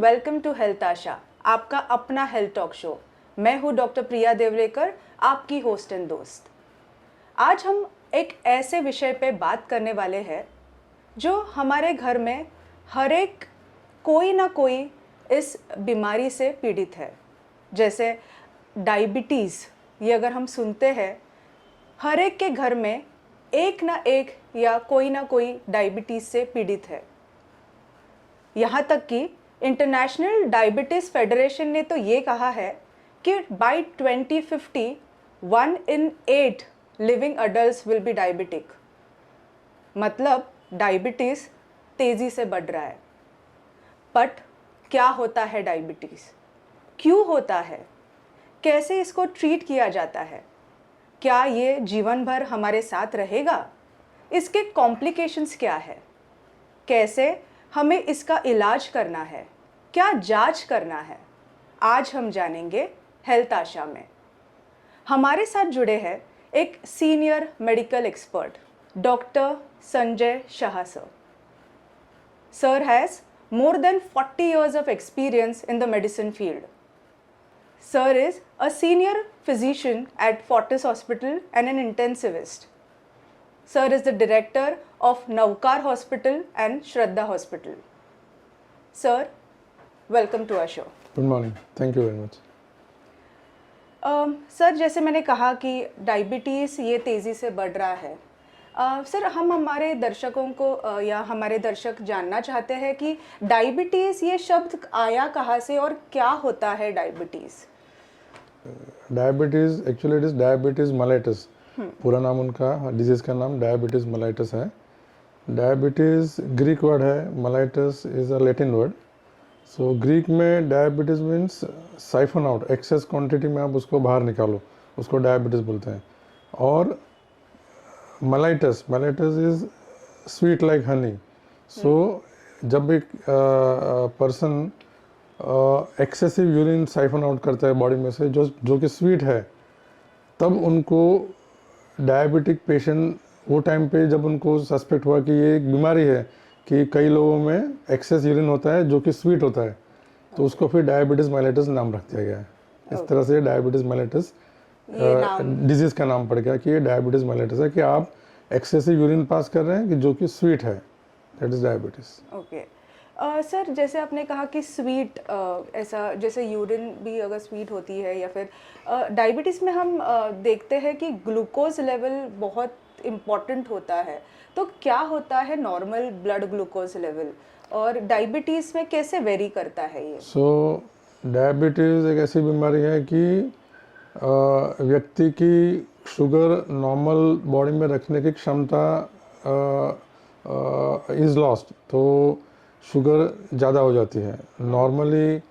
Welcome to health आशा, आपका अपना health talk show. मैं हूँ डॉक्टर प्रिया देवलेकर, आपकी होस्ट एंड दोस्त। आज हम एक ऐसे विषय पे बात करने वाले हैं जो हमारे घर में हर एक कोई ना कोई इस बीमारी से पीड़ित है। जैसे डायबिटीज़, ये अगर हम सुनते हैं, हर एक के घर में एक ना एक या कोई ना कोई डायबिटीज़ से पीड़ित है। यहाँ तक कि इंटरनेशनल डायबिटीज़ फेडरेशन ने तो ये कहा है कि by 2050 1 in 8 living adults will be diabetic. मतलब डायबिटीज़ तेज़ी से बढ़ रहा है। बट क्या होता है डायबिटीज़, क्यों होता है, कैसे इसको ट्रीट किया जाता है, क्या ये जीवन भर हमारे साथ रहेगा, इसके कॉम्प्लिकेशंस क्या है, कैसे हमें इसका इलाज करना है, क्या जांच करना है, आज हम जानेंगे हेल्थ आशा में। हमारे साथ जुड़े हैं एक senior medical expert doctor Sanjay Shah sir. Sir has more than 40 years of experience in the medicine field. Sir is a senior physician at Fortis Hospital and an intensivist. Sir is the director of Navkar Hospital and Shraddha Hospital. Sir, welcome to our show. Good morning. Thank you very much. Sir, जैसे मैंने कहा कि diabetes ये तेज़ी से बढ़ रहा है। सर, हम हमारे दर्शकों को या हमारे दर्शक जानना चाहते हैं कि डायबिटीज़ ये शब्द आया कहाँ से और क्या होता है diabetes? Diabetes actually it is diabetes mellitus. पूरा नाम उनका डिजीज़ का नाम डायबिटीज़ मेलाइटस है। डायबिटीज़ ग्रीक वर्ड है, mellitus is a Latin word. So Greek में diabetes means siphon out, excess quantity में आप उसको बाहर निकालो, उसको डायबिटीज़ बोलते हैं। और mellitus is sweet like honey. So जब एक person excessive urine siphon out करता है बॉडी में से जो कि स्वीट है, तब उनको डायबिटिक पेशेंट वो टाइम पे जब उनको सस्पेक्ट हुआ कि ये एक बीमारी है कि कई लोगों में एक्सेस यूरिन होता है जो कि स्वीट होता है, तो उसको फिर डायबिटीज़ मेलाइटस नाम रख दिया गया है। इस तरह से डायबिटीज़ मेलाइटस डिजीज़ का नाम पड़ गया कि ये डायबिटीज़ मेलाइटस है, कि आप एक्सेसिव यूरिन पास कर रहे हैं कि जो कि स्वीट है, that is diabetes. Okay sir, जैसे आपने कहा कि स्वीट, ऐसा जैसे यूरिन भी अगर स्वीट होती है या फिर डायबिटीज़ में हम देखते हैं कि ग्लूकोज लेवल बहुत इम्पॉर्टेंट होता है, तो क्या होता है नॉर्मल ब्लड ग्लूकोज लेवल और डायबिटीज़ में कैसे वेरी करता है ये? सो डायबिटीज़ एक ऐसी बीमारी है कि व्यक्ति की शुगर नॉर्मल बॉडी में रखने की क्षमता इज़ लॉस्ट, तो शुगर ज़्यादा हो जाती है। नॉर्मली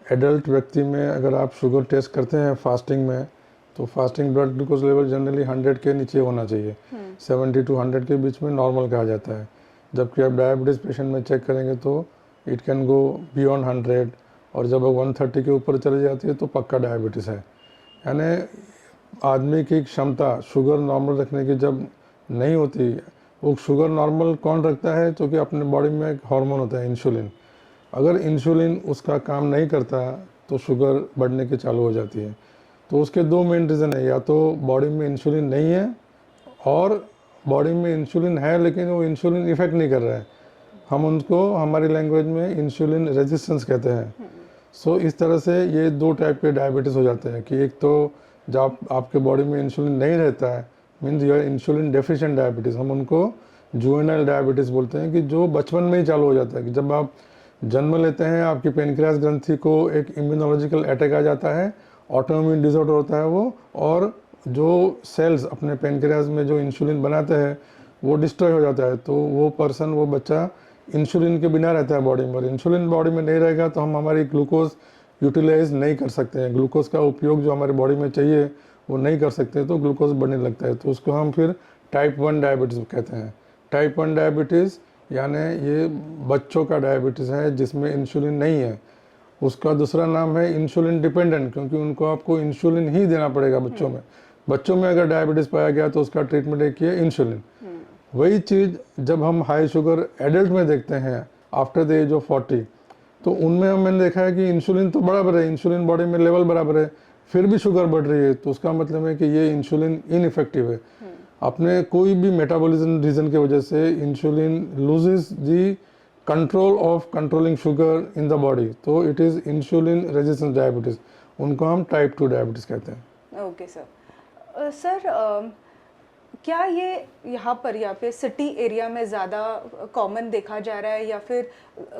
एडल्ट व्यक्ति में अगर आप शुगर टेस्ट करते हैं फास्टिंग में, तो fasting blood glucose level generally 100 के नीचे होना चाहिए। 70 to 100 के बीच में नॉर्मल कहा जाता है। जबकि आप डायबिटीज़ पेशेंट में चेक करेंगे तो इट कैन गो बियॉन्ड 100, और जब 130 के ऊपर चली जाती है तो पक्का डायबिटीज़ है। यानी आदमी की क्षमता शुगर नॉर्मल रखने की जब नहीं होती, वो शुगर नॉर्मल कौन रखता है? तो कि अपने बॉडी में एक हार्मोन होता है इंसुलिन। अगर इंसुलिन उसका काम नहीं करता तो शुगर बढ़ने की चालू हो जाती है। तो उसके दो मेन रीज़न है, या तो बॉडी में इंसुलिन नहीं है, और बॉडी में इंसुलिन है लेकिन वो इंसुलिन इफेक्ट नहीं कर रहा है। हम उनको हमारी लैंग्वेज में इंसुलिन रेजिस्टेंस कहते हैं। सो इस तरह से ये दो टाइप के डायबिटीज़ हो जाते हैं कि एक तो जब आपके बॉडी में इंसुलिन नहीं रहता है, means you are insulin deficient diabetes. हम उनको जुवेनाइल डायबिटीज़ बोलते हैं, कि जो बचपन में ही चालू हो जाता है, कि जब आप जन्म लेते हैं आपकी पेनक्रियास ग्रंथि को एक इम्यूनोलॉजिकल अटैक आ जाता है, ऑटोइम्यून डिसऑर्डर होता है वो, और जो सेल्स अपने पेनक्रियास में जो इंसुलिन बनाते हैं वो डिस्ट्रॉय हो जाता है। तो वो पर्सन, वो बच्चा इंसुलिन के बिना रहता है बॉडी में, और इंसुलिन बॉडी में नहीं रहेगा तो हम हमारी ग्लूकोज यूटिलाइज नहीं कर सकते हैं, ग्लूकोज का उपयोग जो हमारी बॉडी में चाहिए वो नहीं कर सकते, तो ग्लूकोज बढ़ने लगता है। तो उसको हम फिर टाइप 1 डायबिटीज़ कहते हैं। टाइप 1 डायबिटीज़ यानी ये बच्चों का डायबिटीज़ है जिसमें इंसुलिन नहीं है। उसका दूसरा नाम है इंसुलिन डिपेंडेंट, क्योंकि उनको आपको इंसुलिन ही देना पड़ेगा बच्चों में। बच्चों में अगर डायबिटीज़ पाया गया तो उसका ट्रीटमेंट एक ही है इंसुलिन। वही चीज़ जब हम हाई शुगर एडल्ट में देखते हैं आफ्टर द एज ऑफ 40, तो उनमें मैंने देखा है कि इंसुलिन तो बराबर है, इंसुलिन बॉडी में लेवल बराबर है, फिर भी शुगर बढ़ रही है, तो उसका मतलब है कि ये इंसुलिन इनइफेक्टिव है। अपने कोई भी मेटाबॉलिज्म रीजन की वजह से insulin loses the control of controlling sugar in the body, तो it is insulin resistance diabetes, उनको हम टाइप 2 डायबिटीज़ कहते हैं। Okay sir. सर क्या ये यहाँ पे सिटी एरिया में ज़्यादा कॉमन देखा जा रहा है या फिर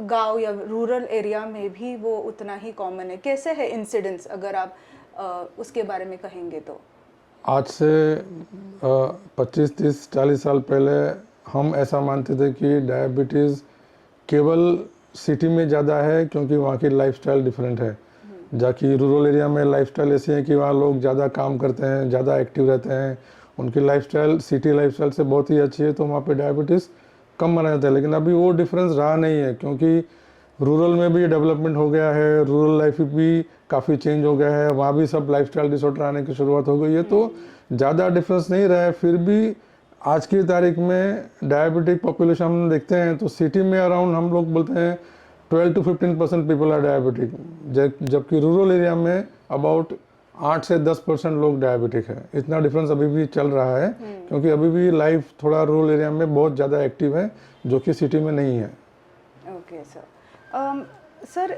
गांव या रूरल एरिया में भी वो उतना ही कॉमन है? कैसे है इंसिडेंस, अगर आप उसके बारे में कहेंगे तो? आज से 25, 30, 40 साल पहले हम ऐसा मानते थे कि डायबिटीज़ केवल सिटी में ज़्यादा है क्योंकि वहाँ की लाइफस्टाइल डिफरेंट है। जबकि रूरल एरिया में लाइफस्टाइल ऐसी है कि वहाँ लोग ज़्यादा काम करते हैं, ज़्यादा एक्टिव रहते हैं, उनकी लाइफस्टाइल सिटी लाइफस्टाइल से बहुत ही अच्छी है, तो वहाँ पे डायबिटीज़ कम माना जाता है। लेकिन अभी वो डिफरेंस रहा नहीं है क्योंकि रूरल में भी डेवलपमेंट हो गया है, रूरल लाइफ भी काफ़ी चेंज हो गया है, वहाँ भी सब लाइफस्टाइल डिसऑर्डर आने की शुरुआत हो गई है, तो ज़्यादा डिफरेंस नहीं रहा है। फिर भी आज की तारीख में डायबिटिक पॉपुलेशन हम देखते हैं तो सिटी में अराउंड हम लोग बोलते हैं 12 to 15% पीपल आर डायबिटिक, जबकि रूरल एरिया में अबाउट 8 से 10% लोग डायबिटिक है। इतना डिफरेंस अभी भी चल रहा है क्योंकि अभी भी लाइफ थोड़ा रूरल एरिया में बहुत ज़्यादा एक्टिव है जो कि सिटी में नहीं है। Okay sir. सर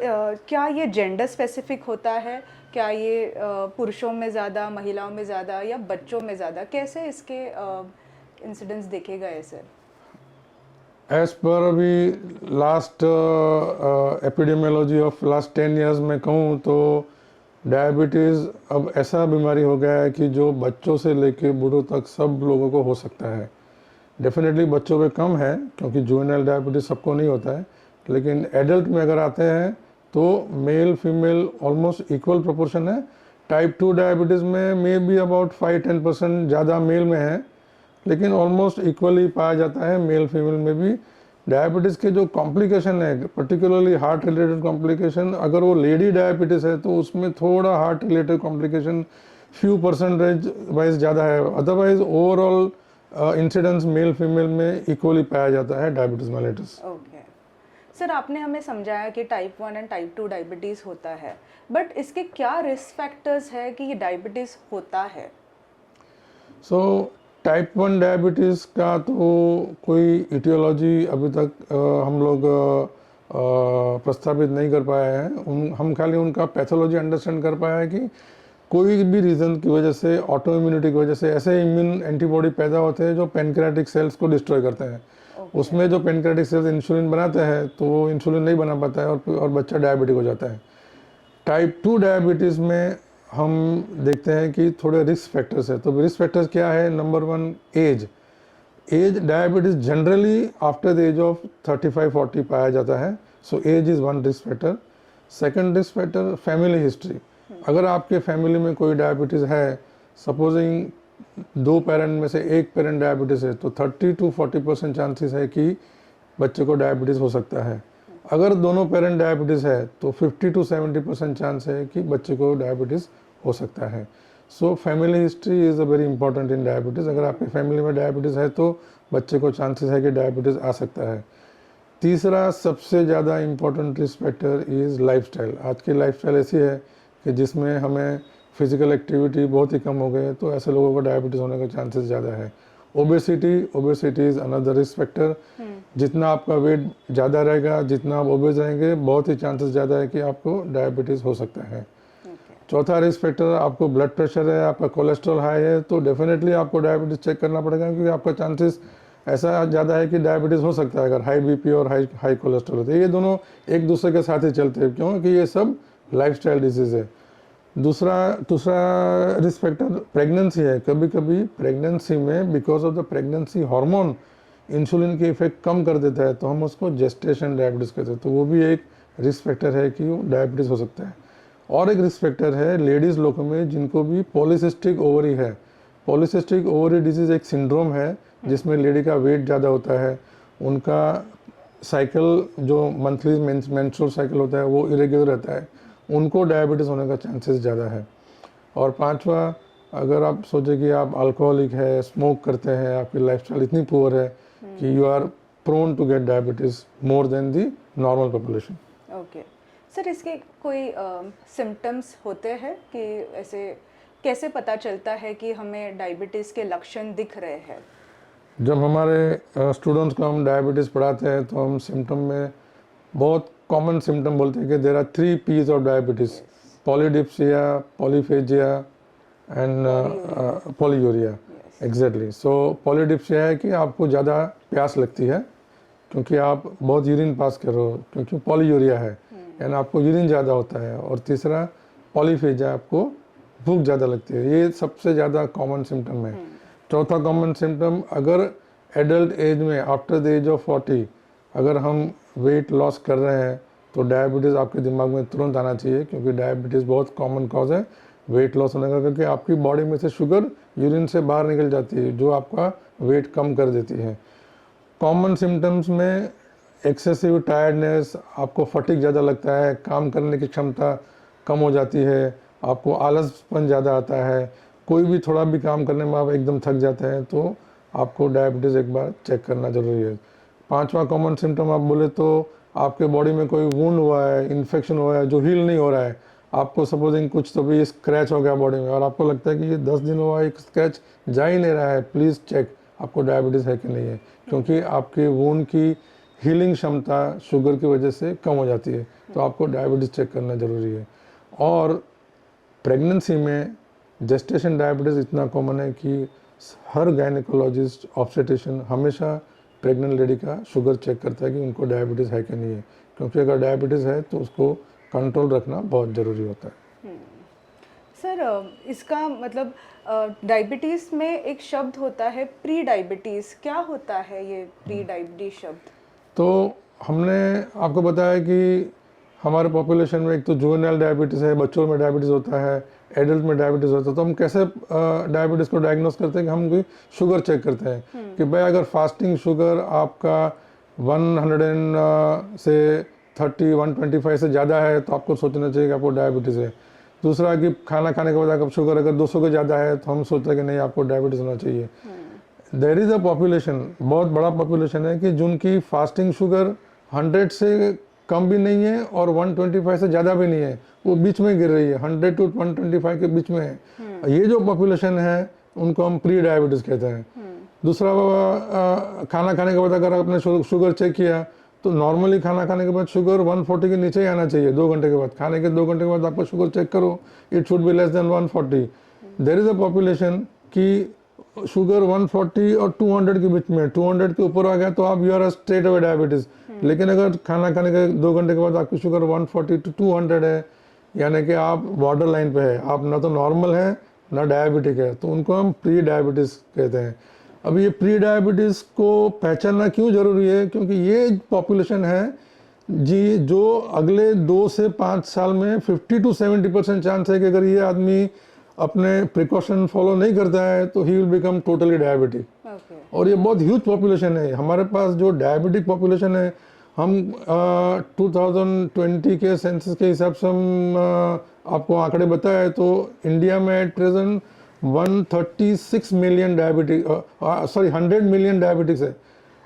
क्या ये जेंडर स्पेसिफिक होता है? क्या ये पुरुषों में ज़्यादा, महिलाओं में ज़्यादा या बच्चों में ज़्यादा? कैसे इसके इंसिडेंस देखे गए सर? एज पर अभी last epidemiology of last 10 years में कहूँ तो डायबिटीज़ अब ऐसा बीमारी हो गया है कि जो बच्चों से लेके बूढ़ों तक सब लोगों को हो सकता है। डेफिनेटली बच्चों पे कम है क्योंकि जुवेनाइल डायबिटीज़ सबको नहीं होता है, लेकिन एडल्ट में अगर आते हैं तो male female almost equal proportion है। टाइप 2 डायबिटीज़ में मे बी अबाउट 5-10% ज़्यादा मेल में है, लेकिन ऑलमोस्ट इक्वली पाया जाता है मेल फीमेल में भी। डायबिटीज़ के जो कॉम्प्लिकेशन है, पर्टिकुलरली हार्ट रिलेटेड कॉम्प्लिकेशन, अगर वो लेडी डायबिटीज़ है तो उसमें थोड़ा heart related complication few percentage wise ज़्यादा है, otherwise overall incidence male female में इक्वली पाया जाता है डायबिटीज़ मेलिटस। ओके सर, आपने हमें समझाया कि टाइप 1 एंड टाइप 2 डायबिटीज़ होता है, बट इसके क्या रिस्क फैक्टर्स है कि ये डायबिटीज़ होता है? सो टाइप 1 डायबिटीज़ का तो कोई इटियोलॉजी अभी तक हम लोग प्रस्तावित नहीं कर पाए हैं। हम खाली उनका पैथोलॉजी अंडरस्टैंड कर पाया है कि कोई भी रीज़न की वजह से, ऑटो इम्यूनिटी की वजह से ऐसे इम्यून एंटीबॉडी पैदा होते हैं जो पेनक्रियाटिक सेल्स को डिस्ट्रॉय करते हैं। उसमें जो पेनक्रियाटिक सेल्स इंसुलिन बनाते हैं तो वो इंसुलिन नहीं बना पाता है और बच्चा डायबिटिक हो जाता है। टाइप 2 डायबिटीज़ में हम देखते हैं कि थोड़े रिस्क फैक्टर्स है। तो रिस्क फैक्टर्स क्या है? Number 1 age diabetes generally after the age of 35-40 पाया जाता है, so age is one risk factor. Second risk factor family history. अगर आपके फैमिली में कोई डायबिटीज़ है, सपोजिंग 2 पेरेंट में से एक पेरेंट डायबिटीज़ है, तो 30 to 40% चांसेस है कि बच्चे को डायबिटीज़ हो सकता है। अगर दोनों पेरेंट डायबिटीज़ है तो 50 to 70% चांस है कि बच्चे को डायबिटीज़ हो सकता है। So family history is a very important in diabetes. अगर आपकी फैमिली में डायबिटीज़ है तो बच्चे को चांसेस है कि डायबिटीज़ आ सकता है। तीसरा सबसे ज़्यादा important risk factor is lifestyle. आज की लाइफस्टाइल ऐसी है कि जिसमें हमें फिजिकल एक्टिविटी बहुत ही कम हो गई है, तो ऐसे लोगों को डायबिटीज़ होने के चांसेस ज़्यादा है। Obesity is another risk factor. जितना आपका वेट ज़्यादा रहेगा, जितना आप ओबेज रहेंगे, बहुत ही चांसेस ज़्यादा है कि आपको डायबिटीज़ हो सकता है। चौथा रिस्क फैक्टर, आपको ब्लड प्रेशर है, आपका कोलेस्ट्रॉल हाई है, तो डेफिनेटली आपको डायबिटीज़ चेक करना पड़ेगा क्योंकि आपका चांसेस ऐसा ज़्यादा है कि डायबिटीज़ हो सकता है अगर हाई बीपी और हाई कोलेस्ट्रॉल होते हैं। ये दोनों एक दूसरे के साथ ही चलते हैं क्योंकि ये सब लाइफस्टाइल डिजीज़ है। दूसरा रिस्क फैक्टर प्रेगनेंसी है। कभी कभी प्रेगनेंसी में because of the pregnancy hormone insulin के इफेक्ट कम कर देता है, तो हम उसको जेस्टेशन डायबिटीज़ कहते हैं, तो वो भी एक रिस्क फैक्टर है कि वो डायबिटीज़ हो सकता है। और एक रिस्क फैक्टर है लेडीज़ लोगों में जिनको भी पॉलीसिस्टिक ओवरी है। पॉलीसिस्टिक ओवरी डिजीज़ एक सिंड्रोम है जिसमें लेडी का वेट ज़्यादा होता है, उनका साइकिल जो मंथली मेंस्ट्रुअल साइकिल होता है वो इरेगुलर रहता है, उनको डायबिटीज़ होने का चांसेस ज़्यादा है। और पांचवा, अगर आप सोचें कि आप अल्कोहलिक है, स्मोक करते हैं, आपकी लाइफस्टाइल इतनी पुअर है कि you are prone to get diabetes more than the normal population. Okay sir इसके कोई सिम्टम्स होते हैं कि ऐसे कैसे पता चलता है कि हमें डायबिटीज़ के लक्षण दिख रहे हैं? जब हमारे स्टूडेंट्स को हम डायबिटीज़ पढ़ाते हैं तो हम सिम्टम में बहुत कॉमन सिम्टम बोलते हैं कि there are 3 P's of diabetes, polydipsia, polyphagia and polyuria. Exactly. So polydipsia है कि आपको ज़्यादा प्यास लगती है क्योंकि आप बहुत यूरिन पास कर रहे हो, क्योंकि पॉलीयूरिया है यानी आपको यूरिन ज़्यादा होता है। और तीसरा पॉलीफेजिया, आपको भूख ज़्यादा लगती है। ये सबसे ज़्यादा कॉमन सिम्टम है। चौथा कॉमन सिम्टम, अगर एडल्ट एज में आफ्टर द एज ऑफ 40 अगर हम वेट लॉस कर रहे हैं तो डायबिटीज़ आपके दिमाग में तुरंत आना चाहिए, क्योंकि डायबिटीज़ बहुत कॉमन कॉज है वेट लॉस होने का, क्योंकि आपकी बॉडी में से शुगर यूरिन से बाहर निकल जाती है जो आपका वेट कम कर देती है। कॉमन सिम्टम्स में एक्सेसिव टायर्डनेस, आपको फटीग ज़्यादा लगता है, काम करने की क्षमता कम हो जाती है, आपको आलसपन ज़्यादा आता है, कोई भी थोड़ा भी काम करने में आप एकदम थक जाते हैं, तो आपको डायबिटीज़ एक बार चेक करना ज़रूरी है। पांचवा कॉमन सिम्टम आप बोले तो आपके बॉडी में कोई वुंड हुआ है, इन्फेक्शन हुआ है जो हील नहीं हो रहा है, आपको सपोजिंग कुछ तो भी स्क्रैच हो गया बॉडी में और आपको लगता है कि ये 10 दिन हुआ एक स्क्रैच जा ही नहीं रहा है, प्लीज़ चेक आपको डायबिटीज़ है कि नहीं है, क्योंकि आपके वुंड की हीलिंग क्षमता शुगर की वजह से कम हो जाती है, तो आपको डायबिटीज़ चेक करना ज़रूरी है। और प्रेगनेंसी में जेस्टेशन डायबिटीज़ इतना कॉमन है कि हर गायनेकोलॉजिस्ट, ऑब्स्टेट्रिशियन हमेशा प्रेग्नेंट लेडी का शुगर चेक करता है कि उनको डायबिटीज़ है कि नहीं है, क्योंकि अगर डायबिटीज़ है तो उसको कंट्रोल रखना बहुत ज़रूरी होता है। सर इसका मतलब डायबिटीज़ में एक शब्द होता है प्री डायबिटीज़, क्या होता है ये प्री डायबिटीज़ शब्द? तो हमने आपको बताया कि हमारे पॉपुलेशन में एक तो जुवेनाइल डायबिटीज़ है, बच्चों में डायबिटीज़ होता है, एडल्ट में डायबिटीज़ होता है। तो हम कैसे डायबिटीज़ को डायग्नोस करते हैं कि हम कोई शुगर चेक करते हैं कि भाई अगर फास्टिंग शुगर आपका 100 से 30 125 से ज़्यादा है तो आपको सोचना चाहिए कि आपको डायबिटीज़ है। दूसरा कि खाना खाने के बाद अगर शुगर अगर 200 के ज़्यादा है तो हम सोचते हैं कि नहीं, आपको डायबिटीज़ होना चाहिए। देयर इज़ अ पॉपुलेशन, बहुत बड़ा पॉपुलेशन है कि जिनकी फास्टिंग शुगर 100 से कम भी नहीं है और 125 से ज़्यादा भी नहीं है, वो बीच में गिर रही है, 100 to 125 के बीच में है। ये जो पॉपुलेशन है उनको हम प्री डायबिटीज़ कहते हैं। दूसरा खाना खाने के बाद अगर आपने शुगर चेक किया तो नॉर्मली खाना खाने के बाद शुगर 140 के नीचे ही आना चाहिए 2 घंटे के बाद। खाने के 2 घंटे के बाद आपका शुगर चेक करो, it should be less than 140। There is a population कि शुगर 140 और 200 के बीच में, 200 के ऊपर आ गया तो आप you are straight away diabetes. लेकिन अगर खाना खाने के 2 घंटे के बाद आपकी शुगर 140 to 200 है, यानी कि आप बॉर्डर लाइन पे है, आप ना तो नॉर्मल है ना डायबिटिक है, तो उनको हम प्री डायबिटीज़ कहते हैं। अब ये प्री डायबिटीज़ को पहचानना क्यों ज़रूरी है, क्योंकि ये पॉपुलेशन है जी जो अगले 2 से 5 साल में 50 to 70% चांस है कि अगर ये आदमी अपने प्रिकॉशन फॉलो नहीं करता है तो he will become totally diabetic. और ये बहुत ह्यूज पॉपुलेशन है। हमारे पास जो डायबिटिक पॉपुलेशन है, हम 2020 के सेंसस के हिसाब से हम आपको आंकड़े बताए तो इंडिया में at present 136 million diabetic 100 million diabetics है।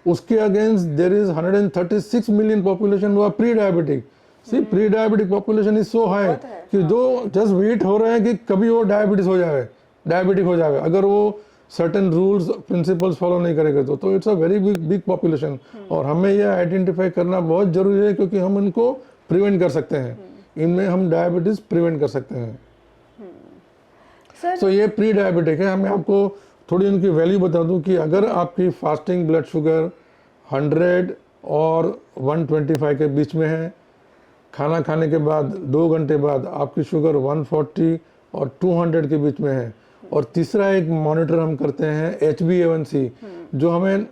उसके against there is 136 million population हुआ pre diabetic. See pre diabetic population is so high कि जो जस्ट वेट हो रहे हैं कि कभी वो डायबिटीज हो जाए, डायबिटिक हो जाए, अगर वो सर्टेन रूल्स प्रिंसिपल्स फॉलो नहीं करेंगे तो it's a very big population. और हमें यह आइडेंटिफाई करना बहुत जरूरी है क्योंकि हम इनको प्रिवेंट कर सकते हैं, इनमें हम डायबिटीज प्रिवेंट कर सकते हैं। तो ये प्री डायबिटिक है। मैं आपको थोड़ी उनकी वैल्यू बता दूं कि अगर आपकी फास्टिंग ब्लड शुगर 100 और 125 के बीच में है, खाना खाने के बाद 2 घंटे बाद आपकी शुगर 140 और 200 के बीच में है, और तीसरा एक मॉनिटर हम करते हैं HbA1c जो हमें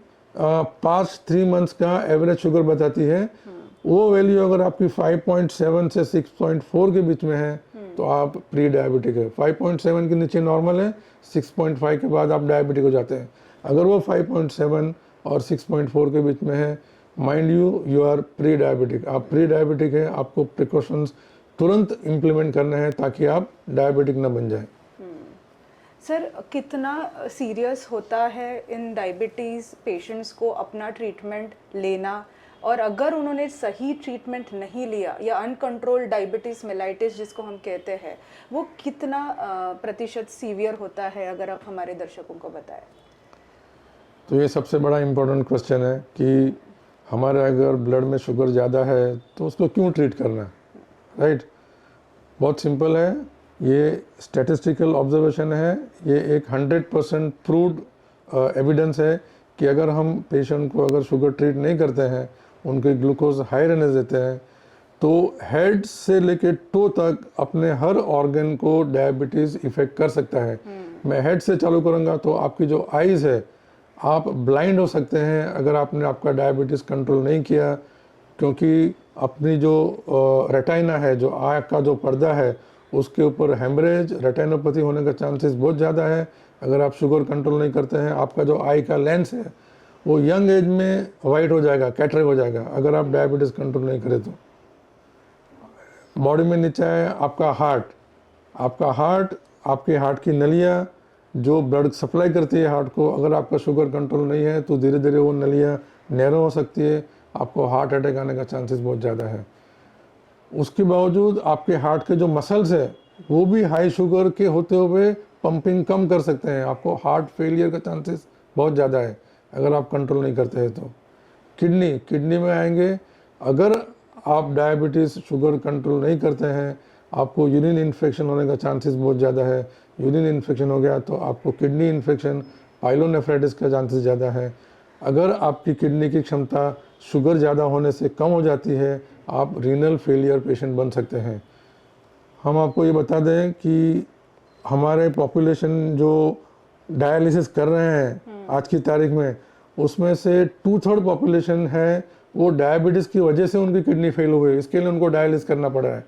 पास्ट 3 मंथ्स का एवरेज शुगर बताती है। वो वैल्यू अगर आपकी 5.7 से 6.4 के बीच में है तो आप प्री डायबिटिक है। 5.7 के नीचे नॉर्मल है, 6.5 के बाद आप डायबिटिक हो जाते हैं। अगर वो 5.7 और 6.4 के बीच में है, mind you are pre diabetic, आप प्री डायबिटिक है। आपको प्रिकॉशंस तुरंत इम्प्लीमेंट करने हैं ताकि आप डायबिटिक ना बन जाए। सर कितना सीरियस होता है इन डायबिटीज़ पेशेंट्स को अपना ट्रीटमेंट लेना? और अगर उन्होंने सही ट्रीटमेंट नहीं लिया या अनकंट्रोल्ड डायबिटीज़ मेलाइटिस जिसको हम कहते हैं, वो कितना प्रतिशत सीवियर होता है, अगर आप हमारे दर्शकों को बताएं। तो ये सबसे बड़ा इम्पोर्टेंट क्वेश्चन है कि हमारे अगर ब्लड में शुगर ज़्यादा है तो उसको क्यों ट्रीट करना है, राइट। बहुत सिंपल है, ये स्टैटिस्टिकल ऑब्जर्वेशन है, ये एक 100% प्रूव्ड एविडेंस है कि अगर हम पेशेंट को अगर शुगर ट्रीट नहीं करते हैं, उनके ग्लूकोज हाई रहने देते हैं, तो हेड से लेके टो तक अपने हर ऑर्गन को डायबिटीज़ इफेक्ट कर सकता है। मैं हेड से चालू करूँगा तो आपकी जो आइज़ है, आप ब्लाइंड हो सकते हैं अगर आपने आपका डायबिटीज़ कंट्रोल नहीं किया, क्योंकि अपनी जो रेटाइना है, जो आँख का जो पर्दा है, उसके ऊपर हेमरेज, रेटाइनोपैथी होने का चांसेस बहुत ज़्यादा है अगर आप शुगर कंट्रोल नहीं करते हैं। आपका जो आई का लेंस है वो यंग एज में वाइट हो जाएगा, कैटरेक्ट हो जाएगा अगर आप डायबिटीज़ कंट्रोल नहीं करें तो। बॉडी में नीचे है आपका हार्ट, आपके हार्ट की नलियाँ जो ब्लड सप्लाई करती है हार्ट को, अगर आपका शुगर कंट्रोल नहीं है तो धीरे धीरे वो नलियाँ नैरो हो सकती है, आपको हार्ट अटैक आने का चांसेस बहुत ज़्यादा है। उसके बावजूद आपके हार्ट के जो मसल्स है वो भी हाई शुगर के होते हुए पंपिंग कम कर सकते हैं, आपको हार्ट फेलियर का चांसेस बहुत ज़्यादा है अगर आप कंट्रोल नहीं करते हैं तो। किडनी में आएंगे, अगर आप डायबिटीज़ शुगर कंट्रोल नहीं करते हैं, आपको यूरिन इन्फेक्शन होने का चांसेस बहुत ज़्यादा है। यूरिन इन्फेक्शन हो गया तो आपको किडनी इन्फेक्शन, पाइलोनेफ्राइटिस का चांसेस ज़्यादा है। अगर आपकी किडनी की क्षमता शुगर ज़्यादा होने से कम हो जाती है, आप रीनल फेलियर पेशेंट बन सकते हैं। हम आपको ये बता दें कि हमारे पॉपुलेशन जो डायलिसिस कर रहे हैं आज की तारीख में, उसमें से 2/3 पॉपुलेशन है वो डायबिटीज़ की वजह से उनकी किडनी फेल हो गई, इसके लिए उनको डायलिसिस करना पड़ा है।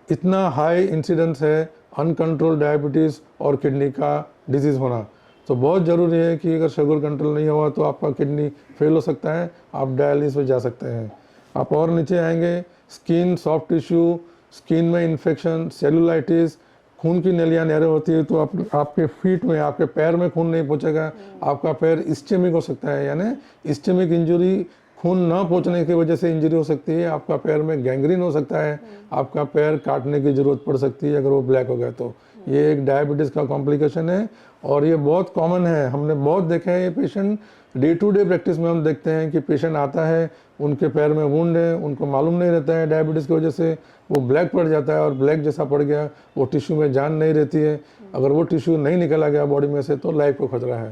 इतना हाई इंसिडेंस है अनकंट्रोल डायबिटीज़ और किडनी का डिजीज़ होना। तो बहुत ज़रूरी है कि अगर शुगर कंट्रोल नहीं हुआ तो आपका किडनी फेल हो सकता है, आप डायलिसिस में जा सकते हैं। आप और नीचे आएंगे, स्किन, सॉफ्ट टिश्यू, स्किन में इन्फेक्शन, सेलुलाइटिस, खून की नलियाँ नैरो होती है तो आपके फीट में, आपके पैर में खून नहीं पहुँचेगा, आपका पैर इस्चेमिक हो सकता है, यानी इस्चेमिक इंजरी, खून ना पहुँचने की वजह से इंजरी हो सकती है, आपका पैर में गैंग्रीन हो सकता है, आपका पैर काटने की ज़रूरत पड़ सकती है अगर वो ब्लैक हो गया तो। ये एक डायबिटीज़ का कॉम्प्लिकेशन है और ये बहुत कॉमन है, हमने बहुत देखा है ये patient. Day to day practice में हम देखते हैं कि पेशेंट आता है, उनके पैर में वुंड है, उनको मालूम नहीं रहता है डायबिटीज़ की वजह से वो ब्लैक पड़ जाता है और ब्लैक जैसा पड़ गया, वो टिश्यू में जान नहीं रहती है, अगर वो टिश्यू नहीं निकला गया बॉडी में से तो लाइफ को खतरा है।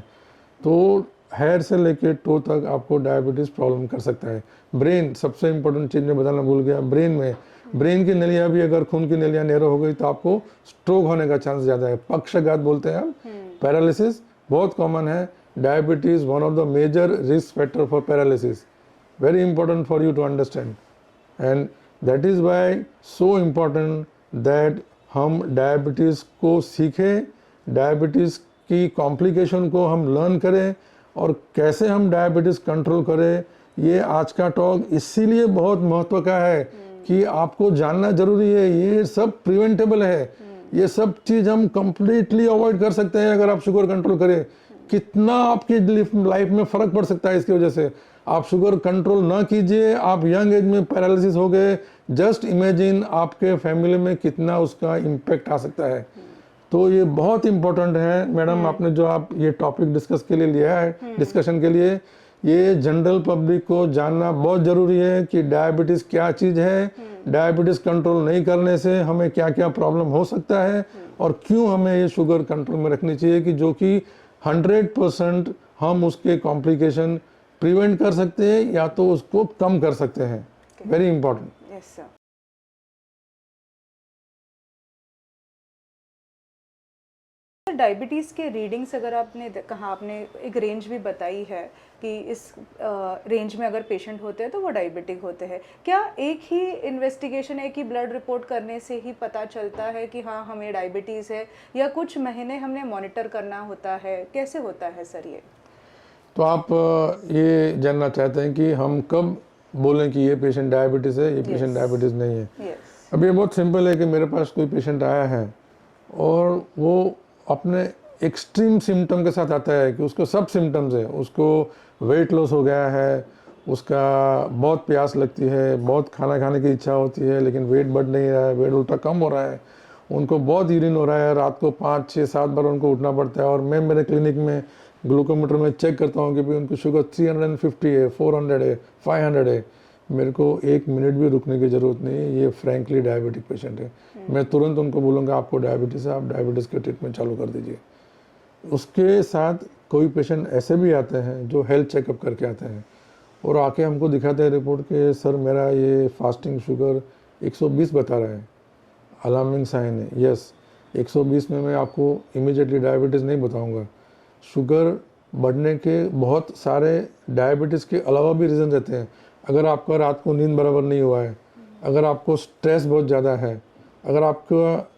तो हेयर से लेके टो तक आपको डायबिटीज़ प्रॉब्लम कर सकता है। ब्रेन, सबसे इंपॉर्टेंट चीज़ मैं बताना भूल गया, ब्रेन की नलियाँ भी अगर खून की नलियाँ नैरो हो गई तो आपको स्ट्रोक होने का चांस ज़्यादा है, पक्षाघात बोलते हैं हम, पैरालिसिस बहुत कॉमन है। Diabetes one of the major risk factor for paralysis, very important for you to understand, and that is why so important that हम डायबिटीज़ को सीखें, डायबिटीज़ की कॉम्प्लिकेशन को हम लर्न करें और कैसे हम डायबिटीज़ कंट्रोल करें। ये आज का टॉक इसीलिए बहुत महत्व का है कि आपको जानना जरूरी है, ये सब प्रिवेंटेबल है, ये सब चीज़ हम कंप्लीटली अवॉइड कर सकते हैं अगर आप शुगर कंट्रोल करें। कितना आपकी लाइफ में फ़र्क पड़ सकता है इसकी वजह से। आप शुगर कंट्रोल ना कीजिए, आप यंग एज में पैरालिसिस हो गए, जस्ट इमेजिन आपके फैमिली में कितना उसका इम्पेक्ट आ सकता है। तो ये बहुत इम्पोर्टेंट है मैडम, आपने जो आप ये टॉपिक डिस्कस के लिए लिया है, डिस्कशन के लिए, ये जनरल पब्लिक को जानना बहुत ज़रूरी है कि डायबिटीज़ क्या चीज़ है, डायबिटीज़ कंट्रोल नहीं करने से हमें क्या क्या प्रॉब्लम हो सकता है और क्यों हमें ये शुगर कंट्रोल में रखनी चाहिए, कि जो कि 100% हम उसके कॉम्प्लिकेशन प्रिवेंट कर सकते हैं या तो उसको कम कर सकते हैं। Very important. Yes sir. Diabetes के रीडिंग्स अगर आपने कहा, आपने एक रेंज भी बताई है कि इस रेंज में अगर पेशेंट होते हैं तो वो डायबिटिक होते हैं, क्या एक ही इन्वेस्टिगेशन, एक ही ब्लड रिपोर्ट करने से ही पता चलता है कि हाँ हमें डायबिटीज़ है, या कुछ महीने हमने मॉनिटर करना होता है, कैसे होता है सर ये? तो आप ये जानना चाहते हैं कि हम कब बोलें कि ये पेशेंट डायबिटीज़ है, ये पेशेंट डायबिटीज़ नहीं है? अब ये बहुत सिंपल है कि मेरे पास कोई पेशेंट आया है और वो अपने एक्सट्रीम सिम्टम के साथ आता है कि उसको सब सिम्टम्स है, उसको वेट लॉस हो गया है, उसका बहुत प्यास लगती है, बहुत खाना खाने की इच्छा होती है, लेकिन वेट बढ़ नहीं रहा है, वेट उल्टा कम हो रहा है, उनको बहुत यूरिन हो रहा है, रात को 5, 6, 7 बार उनको उठना पड़ता है, और मैं मेरे क्लिनिक में ग्लूकोमीटर में चेक करता हूँ कि भाई उनकी शुगर 350 है, 400 है, 500 है, मेरे को 1 मिनट भी रुकने की ज़रूरत नहीं है। ये फ्रैंकली डायबिटिक पेशेंट है, मैं तुरंत उनको बोलूँगा आपको डायबिटीज़ है, आप डायबिटीज़ के ट्रीटमेंट चालू कर दीजिए। उसके साथ कोई पेशेंट ऐसे भी आते हैं जो हेल्थ चेकअप करके आते हैं और आके हमको दिखाते हैं रिपोर्ट के सर मेरा ये फास्टिंग शुगर 120 बता रहा है, अलार्मिंग साइन है। यस, 120 में मैं आपको इमीडिएटली डायबिटीज़ नहीं बताऊंगा। शुगर बढ़ने के बहुत सारे डायबिटीज़ के अलावा भी रीज़न रहते हैं। अगर आपका रात को नींद बराबर नहीं हुआ है, अगर आपको स्ट्रेस बहुत ज़्यादा है, अगर आपका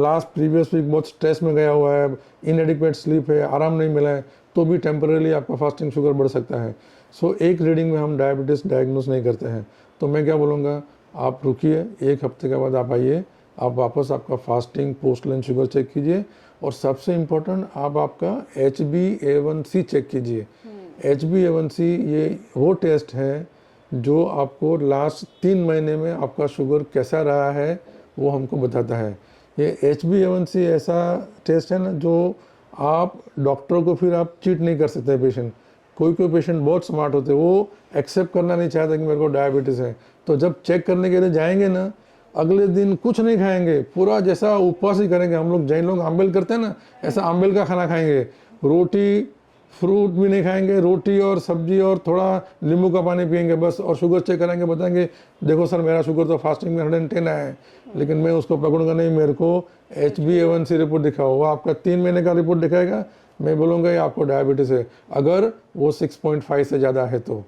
लास्ट प्रीवियस वीक बहुत स्ट्रेस में गया हुआ है, इनएडिक्वेट स्लीप है, आराम नहीं मिला है, तो भी टेम्परेली आपका फास्टिंग शुगर बढ़ सकता है। सो एक रीडिंग में हम डायबिटीज़ डायग्नोस नहीं करते हैं। तो मैं क्या बोलूँगा, आप रुकिए, 1 हफ्ते के बाद आप आइए, आप वापस आपका fasting post lunch sugar check कीजिए, और सबसे इम्पोर्टेंट आप आपका HbA1c चेक कीजिए। HbA1c ये वो टेस्ट है जो आपको लास्ट 3 महीने में आपका शुगर कैसा रहा है वो हमको बताता है। ये HbA1c ऐसा टेस्ट है ना जो आप डॉक्टर को फिर आप चीट नहीं कर सकते पेशेंट। कोई पेशेंट बहुत स्मार्ट होते हैं, वो एक्सेप्ट करना नहीं चाहते कि मेरे को डायबिटीज़ है, तो जब चेक करने के लिए जाएंगे ना, अगले दिन कुछ नहीं खाएंगे, पूरा जैसा उपवास ही करेंगे। हम लोग जैन लोग आम्बेल करते हैं ना, ऐसा आम्बेल का खाना खाएंगे, रोटी फ्रूट भी नहीं खाएंगे, रोटी और सब्जी और थोड़ा नींबू का पानी पियेंगे बस, और शुगर चेक कराएंगे, बताएंगे देखो सर मेरा शुगर तो फास्टिंग में 110 आया है। लेकिन मैं उसको पकड़ूंगा नहीं, मेरे को HbA1c रिपोर्ट दिखाओ, वो आपका 3 महीने का रिपोर्ट दिखाएगा, मैं बोलूँगा ये आपको डायबिटीज़ है, अगर वो 6.5 से ज़्यादा है तो।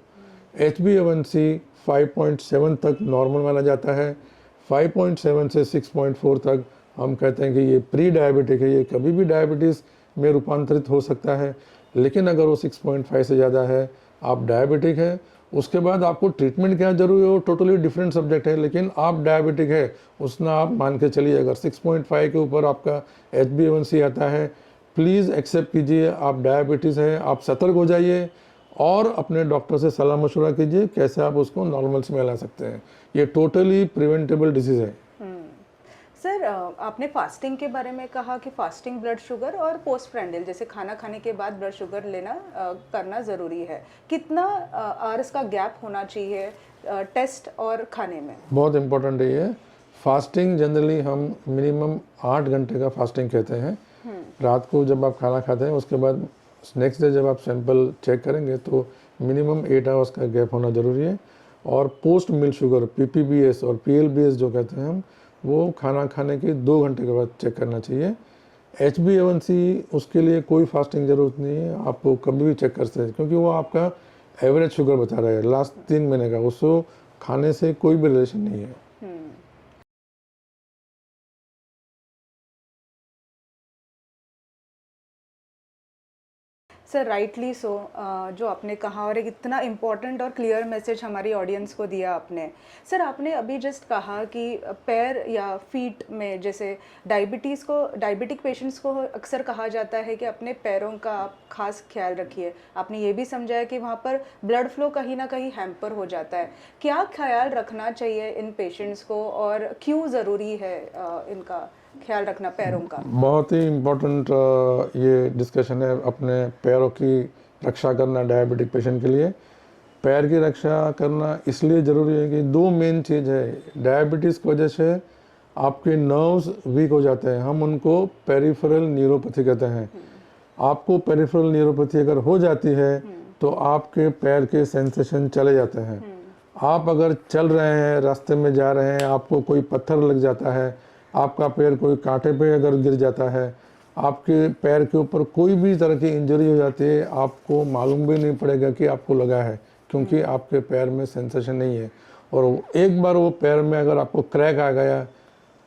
HbA1c 5.7 तक नॉर्मल माना जाता है, 5.7 से 6.4 तक हम कहते हैं कि ये प्री डायबिटिक है, ये कभी भी डायबिटीज़ में रूपांतरित हो सकता है। लेकिन अगर वो 6.5 से ज़्यादा है, आप डायबिटिक है, उसके बाद आपको ट्रीटमेंट क्या जरूरी है वो टोटली डिफरेंट सब्जेक्ट है, लेकिन आप डायबिटिक है उसना आप मान के चलिए। अगर 6.5 के ऊपर आपका HbA1c आता है, प्लीज़ एक्सेप्ट कीजिए आप डायबिटीज़ है, आप सतर्क हो जाइए और अपने डॉक्टर से सलाह मशवरा कीजिए कैसे आप उसको नॉर्मल्स में ला सकते हैं। ये टोटली प्रिवेंटेबल डिजीज़ है। सर, आपने फास्टिंग के बारे में कहा कि फास्टिंग ब्लड शुगर और पोस्ट प्रेंडियल जैसे खाना खाने के बाद ब्लड शुगर लेना करना ज़रूरी है। कितना आवर्स का गैप होना चाहिए टेस्ट और खाने में? बहुत इम्पोर्टेंट है ये। फास्टिंग जनरली हम मिनिमम 8 घंटे का फास्टिंग कहते हैं। रात को जब आप खाना खाते हैं उसके बाद नेक्स्ट डे जब आप सैंपल चेक करेंगे तो मिनिमम 8 आवर्स का गैप होना ज़रूरी है। और पोस्ट मील शुगर PPBS और PLBS जो कहते हैं हम, वो खाना खाने के 2 घंटे के बाद चेक करना चाहिए। HbA1c उसके लिए कोई फास्टिंग ज़रूरत नहीं है, आप कभी भी चेक कर सकते हैं, क्योंकि वो आपका एवरेज शुगर बता रहा है लास्ट 3 महीने का, उसको खाने से कोई भी रिलेशन नहीं है। सर, राइटली सो जो आपने कहा, और एक इतना इम्पॉर्टेंट और क्लियर मैसेज हमारी ऑडियंस को दिया आपने। सर, आपने अभी जस्ट कहा कि पैर या फीट में जैसे डायबिटिक पेशेंट्स को अक्सर कहा जाता है कि अपने पैरों का आप खास ख्याल रखिए। आपने ये भी समझाया कि वहाँ पर ब्लड फ्लो कहीं ना कहीं हैम्पर हो जाता है। क्या ख्याल रखना चाहिए इन पेशेंट्स को और क्यों ज़रूरी है इनका ख्याल रखना पैरों का? बहुत ही इम्पोर्टेंट ये डिस्कशन है, अपने पैरों की रक्षा करना डायबिटिक पेशेंट के लिए। पैर की रक्षा करना इसलिए ज़रूरी है कि 2 मेन चीज़ है। डायबिटीज़ की वजह से आपके नर्व्स वीक हो जाते हैं, हम उनको पेरिफेरल न्यूरोपैथी कहते हैं। आपको पेरिफेरल न्यूरोपैथी अगर हो जाती है तो आपके पैर के सेंसेशन चले जाते हैं। आप अगर चल रहे हैं, रास्ते में जा रहे हैं, आपको कोई पत्थर लग जाता है, आपका पैर कोई कांटे पे अगर गिर जाता है, आपके पैर के ऊपर कोई भी तरह की इंजरी हो जाती है, आपको मालूम भी नहीं पड़ेगा कि आपको लगा है, क्योंकि आपके पैर में सेंसेशन नहीं है। और एक बार वो पैर में अगर आपको क्रैक आ गया,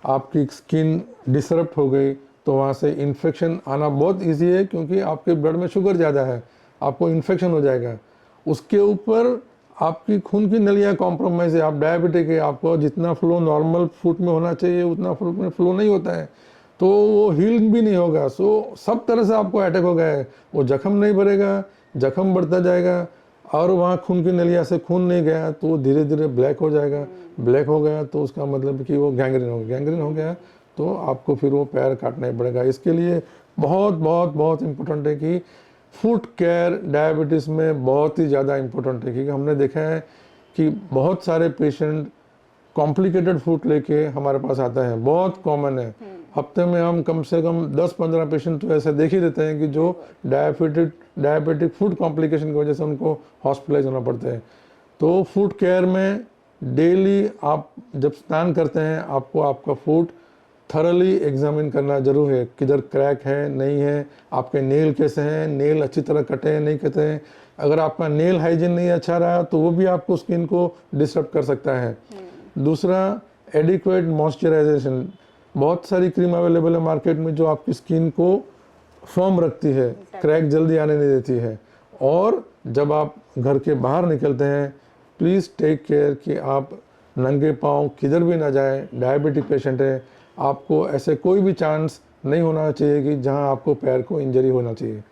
आपकी स्किन डिसरप्ट हो गई, तो वहाँ से इन्फेक्शन आना बहुत ईजी है, क्योंकि आपके ब्लड में शुगर ज़्यादा है, आपको इन्फेक्शन हो जाएगा। उसके ऊपर आपकी खून की नलियाँ कॉम्प्रोमाइज़ है, आप डायबिटिक है, आपको जितना फ्लो नॉर्मल फुट में होना चाहिए उतना फुट में फ्लो नहीं होता है, तो वो हील भी नहीं होगा। सो सब तरह से आपको अटैक हो गया है, वो जख्म नहीं भरेगा, जख्म बढ़ता जाएगा, और वहाँ खून की नलिया से खून नहीं गया तो वो धीरे धीरे ब्लैक हो जाएगा, ब्लैक हो गया तो उसका मतलब कि वो गैंग्रीन हो गया, गैंग्रीन हो गया तो आपको फिर वो पैर काटना ही पड़ेगा। इसके लिए बहुत बहुत बहुत इम्पोर्टेंट है कि फुट केयर डायबिटीज़ में बहुत ही ज़्यादा इम्पोर्टेंट है, क्योंकि हमने देखा है कि बहुत सारे पेशेंट कॉम्प्लिकेटेड फूड लेके हमारे पास आता है, बहुत कॉमन है। हफ्ते में हम कम से कम 10-15 पेशेंट तो ऐसे देख ही देते हैं कि जो डायबिटिक फूड कॉम्प्लिकेशन की वजह से उनको हॉस्पिटलाइज होना पड़ता है। तो फूड केयर में डेली आप जब स्नान करते हैं आपको आपका फूड थरली एग्जामिन करना जरूर है, किधर क्रैक है नहीं है, आपके नेल कैसे हैं, नेल अच्छी तरह कटे हैं नहीं कटे हैं। अगर आपका नेल हाइजीन नहीं अच्छा रहा तो वो भी आपको स्किन को डिस्टर्ब कर सकता है। दूसरा, एडिक्वेट मॉइस्चराइजेशन, बहुत सारी क्रीम अवेलेबल है मार्केट में जो आपकी स्किन को फर्म रखती है, क्रैक जल्दी आने नहीं देती है। और जब आप घर के बाहर निकलते हैं प्लीज़ टेक केयर कि आप नंगे पाँव किधर भी ना जाएं। डायबिटिक पेशेंट है, आपको ऐसे कोई भी चांस नहीं होना चाहिए कि जहां आपको पैर को इंजरी होना चाहिए,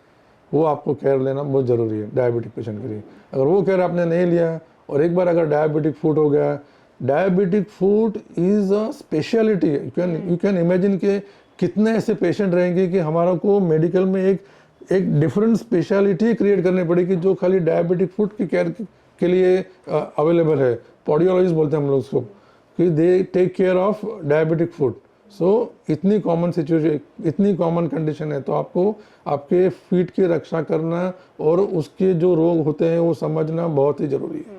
वो आपको केयर लेना बहुत ज़रूरी है डायबिटिक पेशेंट के लिए। अगर वो केयर आपने नहीं लिया और एक बार अगर डायबिटिक फूड हो गया, diabetic food is a speciality. You can imagine के कितने ऐसे पेशेंट रहेंगे कि हमारा को मेडिकल में एक डिफरेंट स्पेशलिटी क्रिएट करनी पड़ेगी जो खाली डायबिटिक फूड की केयर के लिए अवेलेबल है। पॉडियोलॉजिस्ट बोलते हैं हम लोग उसको, कि they take care of diabetic food. So इतनी कॉमन सिचुएशन, इतनी कॉमन कंडीशन है, तो आपको आपके फीट की रक्षा करना और उसके जो रोग होते हैं वो समझना बहुत ही ज़रूरी है।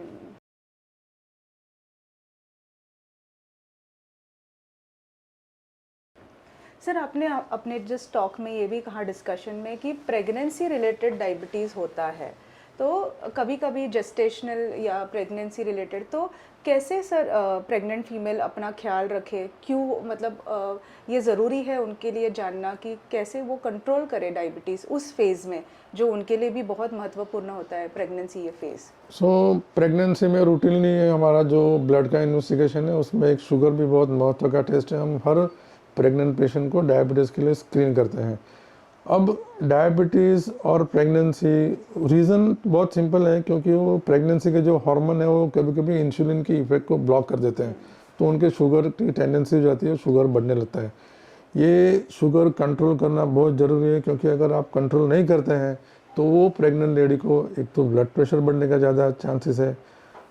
सर, आपने अपने जिस टॉक में ये भी कहा डिस्कशन में कि प्रेगनेंसी रिलेटेड डायबिटीज़ होता है, तो कभी कभी जेस्टेशनल या प्रेगनेंसी रिलेटेड, तो कैसे सर प्रेग्नेंट फीमेल अपना ख्याल रखे, क्यों मतलब ये ज़रूरी है उनके लिए जानना कि कैसे वो कंट्रोल करे डायबिटीज़ उस फेज़ में जो उनके लिए भी बहुत महत्वपूर्ण होता है, प्रेगनेंसी ये फेज़। सो प्रेगनेंसी में रूटीनली हमारा जो ब्लड का इन्वेस्टिगेशन है उसमें एक शुगर भी बहुत महत्व का टेस्ट है। हम हर प्रेग्नेंट पेशेंट को डायबिटीज़ के लिए स्क्रीन करते हैं। अब डायबिटीज़ और प्रेगनेंसी रीज़न बहुत सिंपल है, क्योंकि वो प्रेगनेंसी के जो हार्मोन है वो कभी कभी इंसुलिन की इफेक्ट को ब्लॉक कर देते हैं, तो उनके शुगर की टेंडेंसी हो जाती है, शुगर बढ़ने लगता है। ये शुगर कंट्रोल करना बहुत ज़रूरी है, क्योंकि अगर आप कंट्रोल नहीं करते हैं तो वो प्रेग्नेंट लेडी को एक तो ब्लड प्रेशर बढ़ने का ज़्यादा चांसेस है,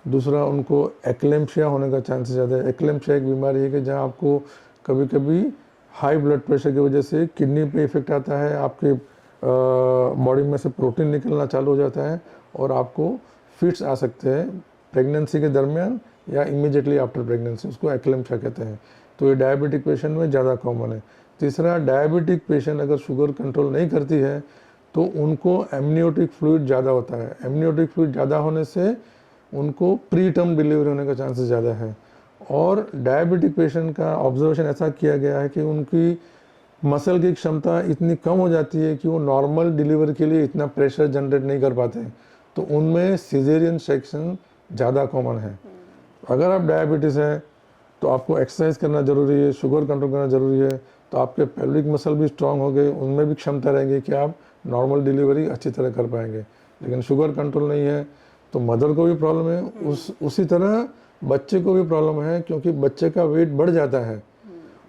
दूसरा उनको एक्लेम्पिया होने का चांसेस ज़्यादा है। एक्लेम्पिया एक बीमारी है कि जहाँ आपको कभी कभी हाई ब्लड प्रेशर की वजह से किडनी पे इफेक्ट आता है, आपके बॉडी में से प्रोटीन निकलना चालू हो जाता है और आपको फिट्स आ सकते हैं प्रेगनेंसी के दरमियान या इमीडिएटली आफ्टर प्रेगनेंसी, उसको एक्लेम्पिया कहते हैं। तो ये डायबिटिक पेशेंट में ज़्यादा कॉमन है। तीसरा, डायबिटिक पेशेंट अगर शुगर कंट्रोल नहीं करती है तो उनको एमनियोटिक फ्लूइड ज़्यादा होता है। एमनियोटिक फ्लूइड ज़्यादा होने से उनको प्री टर्म डिलीवरी होने का चांसेस ज़्यादा है। और डायबिटिक पेशेंट का ऑब्जर्वेशन ऐसा किया गया है कि उनकी मसल की क्षमता इतनी कम हो जाती है कि वो नॉर्मल डिलीवरी के लिए इतना प्रेशर जनरेट नहीं कर पाते, तो उनमें सिजेरियन सेक्शन ज़्यादा कॉमन है। अगर आप डायबिटीज़ है तो आपको एक्सरसाइज करना ज़रूरी है, शुगर कंट्रोल करना ज़रूरी है, तो आपके पेल्विक मसल भी स्ट्रांग हो गए, उनमें भी क्षमता रहेगी कि आप नॉर्मल डिलीवरी अच्छी तरह कर पाएंगे। लेकिन शुगर कंट्रोल नहीं है तो मदर को भी प्रॉब्लम है, उसी तरह बच्चे को भी प्रॉब्लम है, क्योंकि बच्चे का वेट बढ़ जाता है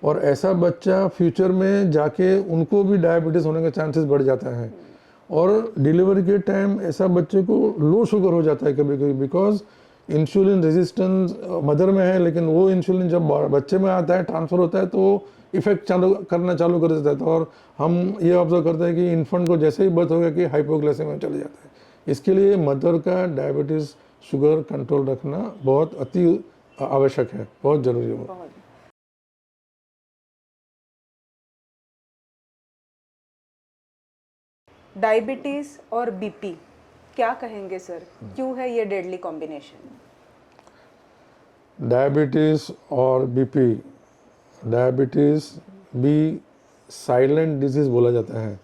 और ऐसा बच्चा फ्यूचर में जाके उनको भी डायबिटीज़ होने का चांसेस बढ़ जाता है। और डिलीवरी के टाइम ऐसा बच्चे को लो शुगर हो जाता है कभी कभी, बिकॉज इंसुलिन रेजिस्टेंस मदर में है, लेकिन वो इंसुलिन जब बच्चे में आता है, ट्रांसफ़र होता है, तो इफेक्ट करना चालू कर देता है। और हम ये ऑब्जर्व करते हैं कि इन्फेंट को जैसे ही बर्थ हो गया कि हाइपोग्लाइसेमिया चले जाता है। इसके लिए मदर का डायबिटीज़ शुगर कंट्रोल रखना बहुत अति आवश्यक है, बहुत ज़रूरी है। डायबिटीज़ और बीपी, क्या कहेंगे सर, क्यों है ये डेडली कॉम्बिनेशन? डायबिटीज़ और बीपी, डायबिटीज़ भी साइलेंट डिजीज़ बोला जाता है,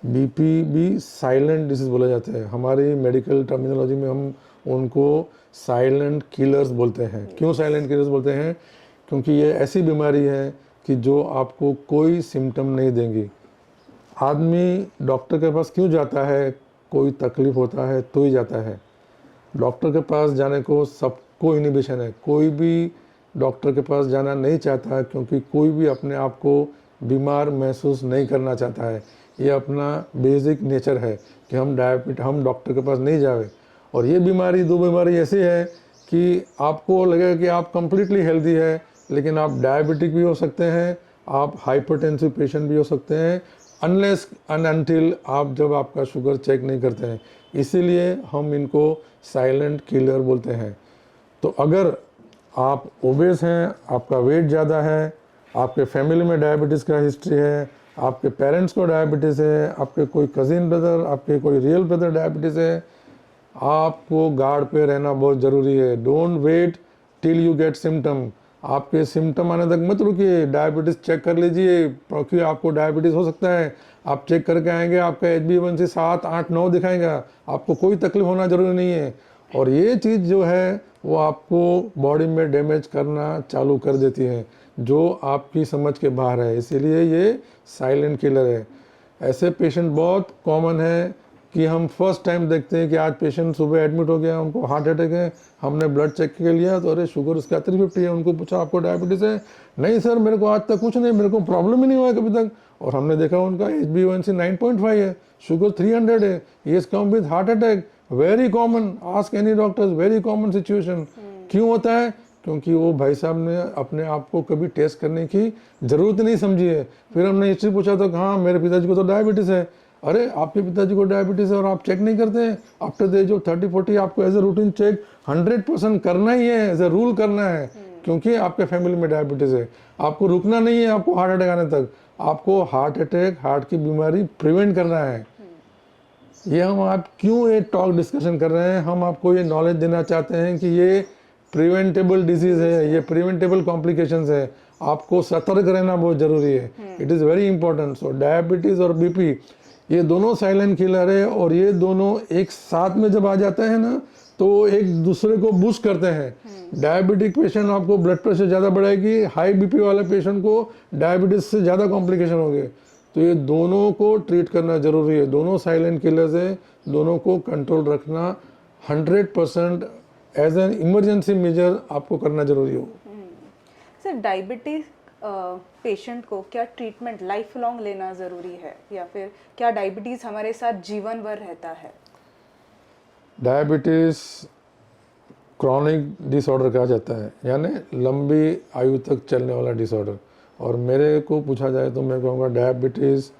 बीपी भी साइलेंट डिजीज़ बोला जाता है। हमारी मेडिकल टर्मिनोलॉजी में हम उनको साइलेंट किलर्स बोलते हैं। क्यों साइलेंट किलर्स बोलते हैं? क्योंकि ये ऐसी बीमारी है कि जो आपको कोई सिम्टम नहीं देंगी। आदमी डॉक्टर के पास क्यों जाता है? कोई तकलीफ होता है तो ही जाता है। डॉक्टर के पास जाने को सबको इनिबिशन है, कोई भी डॉक्टर के पास जाना नहीं चाहता है, क्योंकि कोई भी अपने आप को बीमार महसूस नहीं करना चाहता है। ये अपना बेसिक नेचर है कि हम डॉक्टर के पास नहीं जावे। और ये बीमारी, दो बीमारी ऐसी है कि आपको लगेगा कि आप कंप्लीटली हेल्दी है, लेकिन आप डायबिटिक भी हो सकते हैं, आप हाइपरटेंसिव पेशेंट भी हो सकते हैं, अनलेस एंड अनटिल आप जब आपका शुगर चेक नहीं करते हैं। इसीलिए हम इनको साइलेंट किलर बोलते हैं। तो अगर आप ओबेस हैं, आपका वेट ज़्यादा है, आपके फैमिली में डायबिटीज़ का हिस्ट्री है, आपके पेरेंट्स को डायबिटीज़ है, आपके कोई कज़िन ब्रदर, आपके कोई रियल ब्रदर डायबिटीज़ है, आपको गार्ड पे रहना बहुत ज़रूरी है। Don't wait till you get symptom. आपके सिम्टम आने तक मत रुकिए, डायबिटीज़ चेक कर लीजिए, क्योंकि आपको डायबिटीज़ हो सकता है। आप चेक करके आएंगे, आपका HbA1c 7, 8, 9 दिखाएगा, आपको कोई तकलीफ होना ज़रूरी नहीं है। और ये चीज़ जो है वो आपको बॉडी में डैमेज करना चालू कर देती है, जो आपकी समझ के बाहर है। इसीलिए ये साइलेंट किलर है। ऐसे पेशेंट बहुत कॉमन है कि हम फर्स्ट टाइम देखते हैं कि आज पेशेंट सुबह एडमिट हो गया, उनको हार्ट अटैक है, हमने ब्लड चेक कर लिया तो अरे शुगर उसका 350 है। उनको पूछा आपको डायबिटीज़ है? नहीं सर, मेरे को आज तक कुछ नहीं, मेरे को प्रॉब्लम ही नहीं हुआ है कभी तक। और हमने देखा उनका HbA1c 9.5 है, शुगर 300 है, he is come with heart attack. Very common, ask any doctors, very common situation. क्यों होता है? क्योंकि वो भाई साहब ने अपने आप को कभी टेस्ट करने की ज़रूरत नहीं समझी है। फिर हमने हिस्ट्री पूछा तो हाँ मेरे पिताजी को तो डायबिटीज़ है। अरे आपके पिताजी को डायबिटीज़ है और आप चेक नहीं करते हैं? आफ्टर द एज ऑफ 30-40 आपको एज ए रूटीन चेक 100% करना ही है, एज ए रूल करना है, क्योंकि आपके फैमिली में डायबिटीज़ है। आपको रुकना नहीं है आपको हार्ट अटैक आने तक, आपको हार्ट अटैक, हार्ट की बीमारी प्रिवेंट करना है। ये हम आप क्यों ये टॉक डिस्कशन कर रहे हैं? हम आपको ये नॉलेज देना चाहते हैं कि ये प्रिवेंटेबल डिजीज़ है, ये प्रिवेंटेबल कॉम्प्लिकेशंस है, आपको सतर्क रहना बहुत ज़रूरी है। It is very important. So diabetes और बीपी ये दोनों साइलेंट किलर है, और ये दोनों एक साथ में जब आ जाते हैं ना तो एक दूसरे को बूस्ट करते हैं। डायबिटिक पेशेंट आपको ब्लड प्रेशर ज़्यादा बढ़ाएगी, हाई बीपी वाले पेशेंट को डायबिटीज़ से ज़्यादा कॉम्प्लिकेशन होंगे। तो ये दोनों को ट्रीट करना ज़रूरी है। दोनों साइलेंट किलर्स है, दोनों को कंट्रोल रखना 100% एज एन इमरजेंसी मेजर आपको करना जरूरी हो। सर, डायबिटीज पेशेंट को क्या ट्रीटमेंट लाइफ लॉन्ग लेना ज़रूरी है, या फिर क्या डायबिटीज़ हमारे साथ जीवन भर रहता है? डायबिटीज़ क्रॉनिक डिसऑर्डर कहा जाता है, यानी लंबी आयु तक चलने वाला डिसऑर्डर। और मेरे को पूछा जाए तो मैं कहूँगा diabetes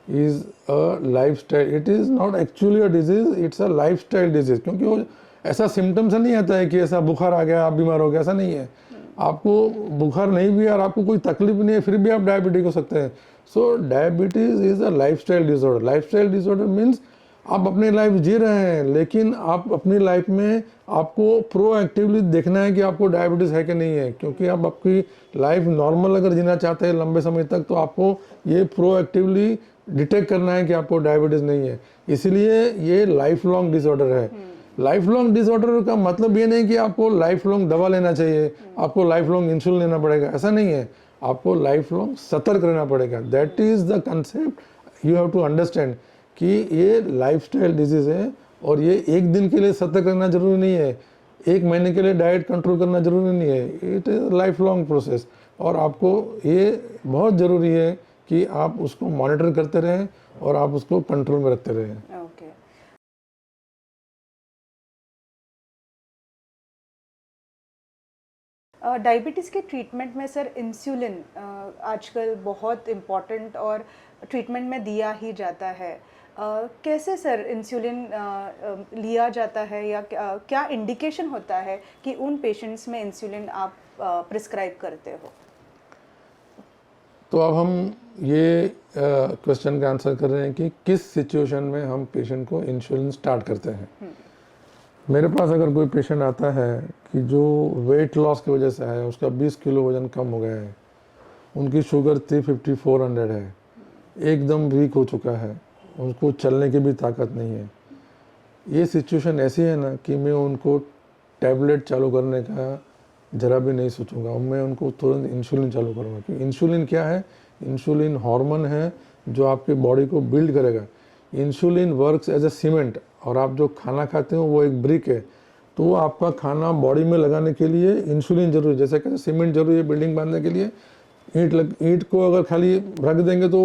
is a lifestyle. It is not actually a disease, it's a lifestyle disease. क्योंकि वो ऐसा सिम्टम से नहीं आता है कि ऐसा बुखार आ गया आप बीमार हो गया, ऐसा नहीं है। आपको बुखार नहीं भी और आपको कोई तकलीफ नहीं है फिर भी आप डायबिटिक हो सकते हैं। So diabetes is a lifestyle disorder. Lifestyle disorder means आप अपनी लाइफ जी रहे हैं, लेकिन आप अपनी लाइफ में आपको प्रोएक्टिवली देखना है कि आपको डायबिटीज़ है कि नहीं है। क्योंकि आप आपकी लाइफ नॉर्मल अगर जीना चाहते हैं लंबे समय तक, तो आपको ये प्रोएक्टिवली डिटेक्ट करना है कि आपको डायबिटीज़ नहीं है। इसीलिए ये लाइफ लॉन्ग डिसऑर्डर है। लाइफ लॉन्ग डिसऑर्डर का मतलब ये नहीं कि आपको लाइफ लॉन्ग दवा लेना चाहिए, आपको लाइफ लॉन्ग इंसुलिन लेना पड़ेगा, ऐसा नहीं है। आपको लाइफ लॉन्ग सतर्क रहना पड़ेगा। That is the concept you have to understand कि ये लाइफस्टाइल डिजीज़ है, और ये एक दिन के लिए सतर्क रहना जरूरी नहीं है, एक महीने के लिए डाइट कंट्रोल करना जरूरी नहीं है। It is life long process, और आपको ये बहुत ज़रूरी है कि आप उसको मॉनिटर करते रहें और आप उसको कंट्रोल में रखते रहें। ओके। डायबिटीज़ के ट्रीटमेंट में सर इंसुलिन आजकल बहुत इम्पॉर्टेंट और ट्रीटमेंट में दिया ही जाता है। कैसे सर इंसुलिन लिया जाता है, या क्या इंडिकेशन होता है कि उन पेशेंट्स में इंसुलिन आप प्रिस्क्राइब करते हो? तो अब हम ये क्वेश्चन का आंसर कर रहे हैं कि किस सिचुएशन में हम पेशेंट को इंसुलिन स्टार्ट करते हैं। मेरे पास अगर कोई पेशेंट आता है कि जो वेट लॉस की वजह से है, उसका 20 किलो वज़न कम हो गया है, उनकी शुगर 350-400 है, एकदम वीक हो चुका है, उनको चलने की भी ताकत नहीं है, ये सिचुएशन ऐसी है ना कि मैं उनको टैबलेट चालू करने का ज़रा भी नहीं सोचूंगा, और मैं उनको तुरंत इंसुलिन चालू करूँगा। क्योंकि इंसुलिन क्या है? इंसुलिन हार्मोन है जो आपके बॉडी को बिल्ड करेगा। Insulin works as a cement, और आप जो खाना खाते हो वो एक ब्रिक है। तो आपका खाना बॉडी में लगाने के लिए इंसुलिन जरूरी है। जैसे कहते सीमेंट जरूरी है बिल्डिंग बांधने के लिए, ईंट को अगर खाली रख देंगे तो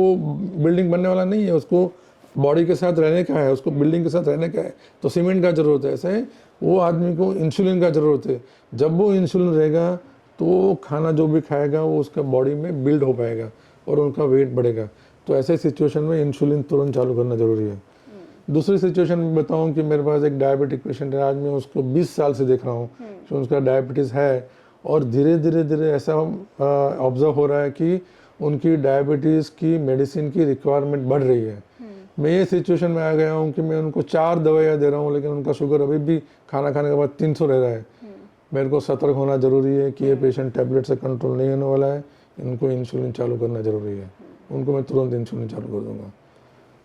बिल्डिंग बनने वाला नहीं है, उसको बॉडी के साथ रहने का है, उसको बिल्डिंग के साथ रहने का है, तो सीमेंट का ज़रूरत है। ऐसे वो आदमी को इंसुलिन का ज़रूरत है। जब वो इंसुलिन रहेगा तो खाना जो भी खाएगा वो उसका बॉडी में बिल्ड हो पाएगा और उनका वेट बढ़ेगा। तो ऐसे सिचुएशन में इंसुलिन तुरंत चालू करना ज़रूरी है। दूसरी सिचुएशन में बताऊं कि मेरे पास एक डायबिटिक पेशेंट है, आज मैं उसको 20 साल से देख रहा हूँ कि उसका डायबिटीज़ है और धीरे धीरे ऐसा ऑब्जर्व हो रहा है कि उनकी डायबिटीज़ की मेडिसिन की रिक्वायरमेंट बढ़ रही है। मैं ये सिचुएशन में आ गया हूँ कि मैं उनको 4 दवाइयाँ दे रहा हूँ, लेकिन उनका शुगर अभी भी खाना खाने के बाद 300 रह रहा है। मेरे को सतर्क होना ज़रूरी है कि ये पेशेंट टैबलेट से कंट्रोल नहीं होने वाला है, इनको इंसुलिन चालू करना ज़रूरी है। उनको मैं तुरंत इंसुलिन चालू कर दूँगा।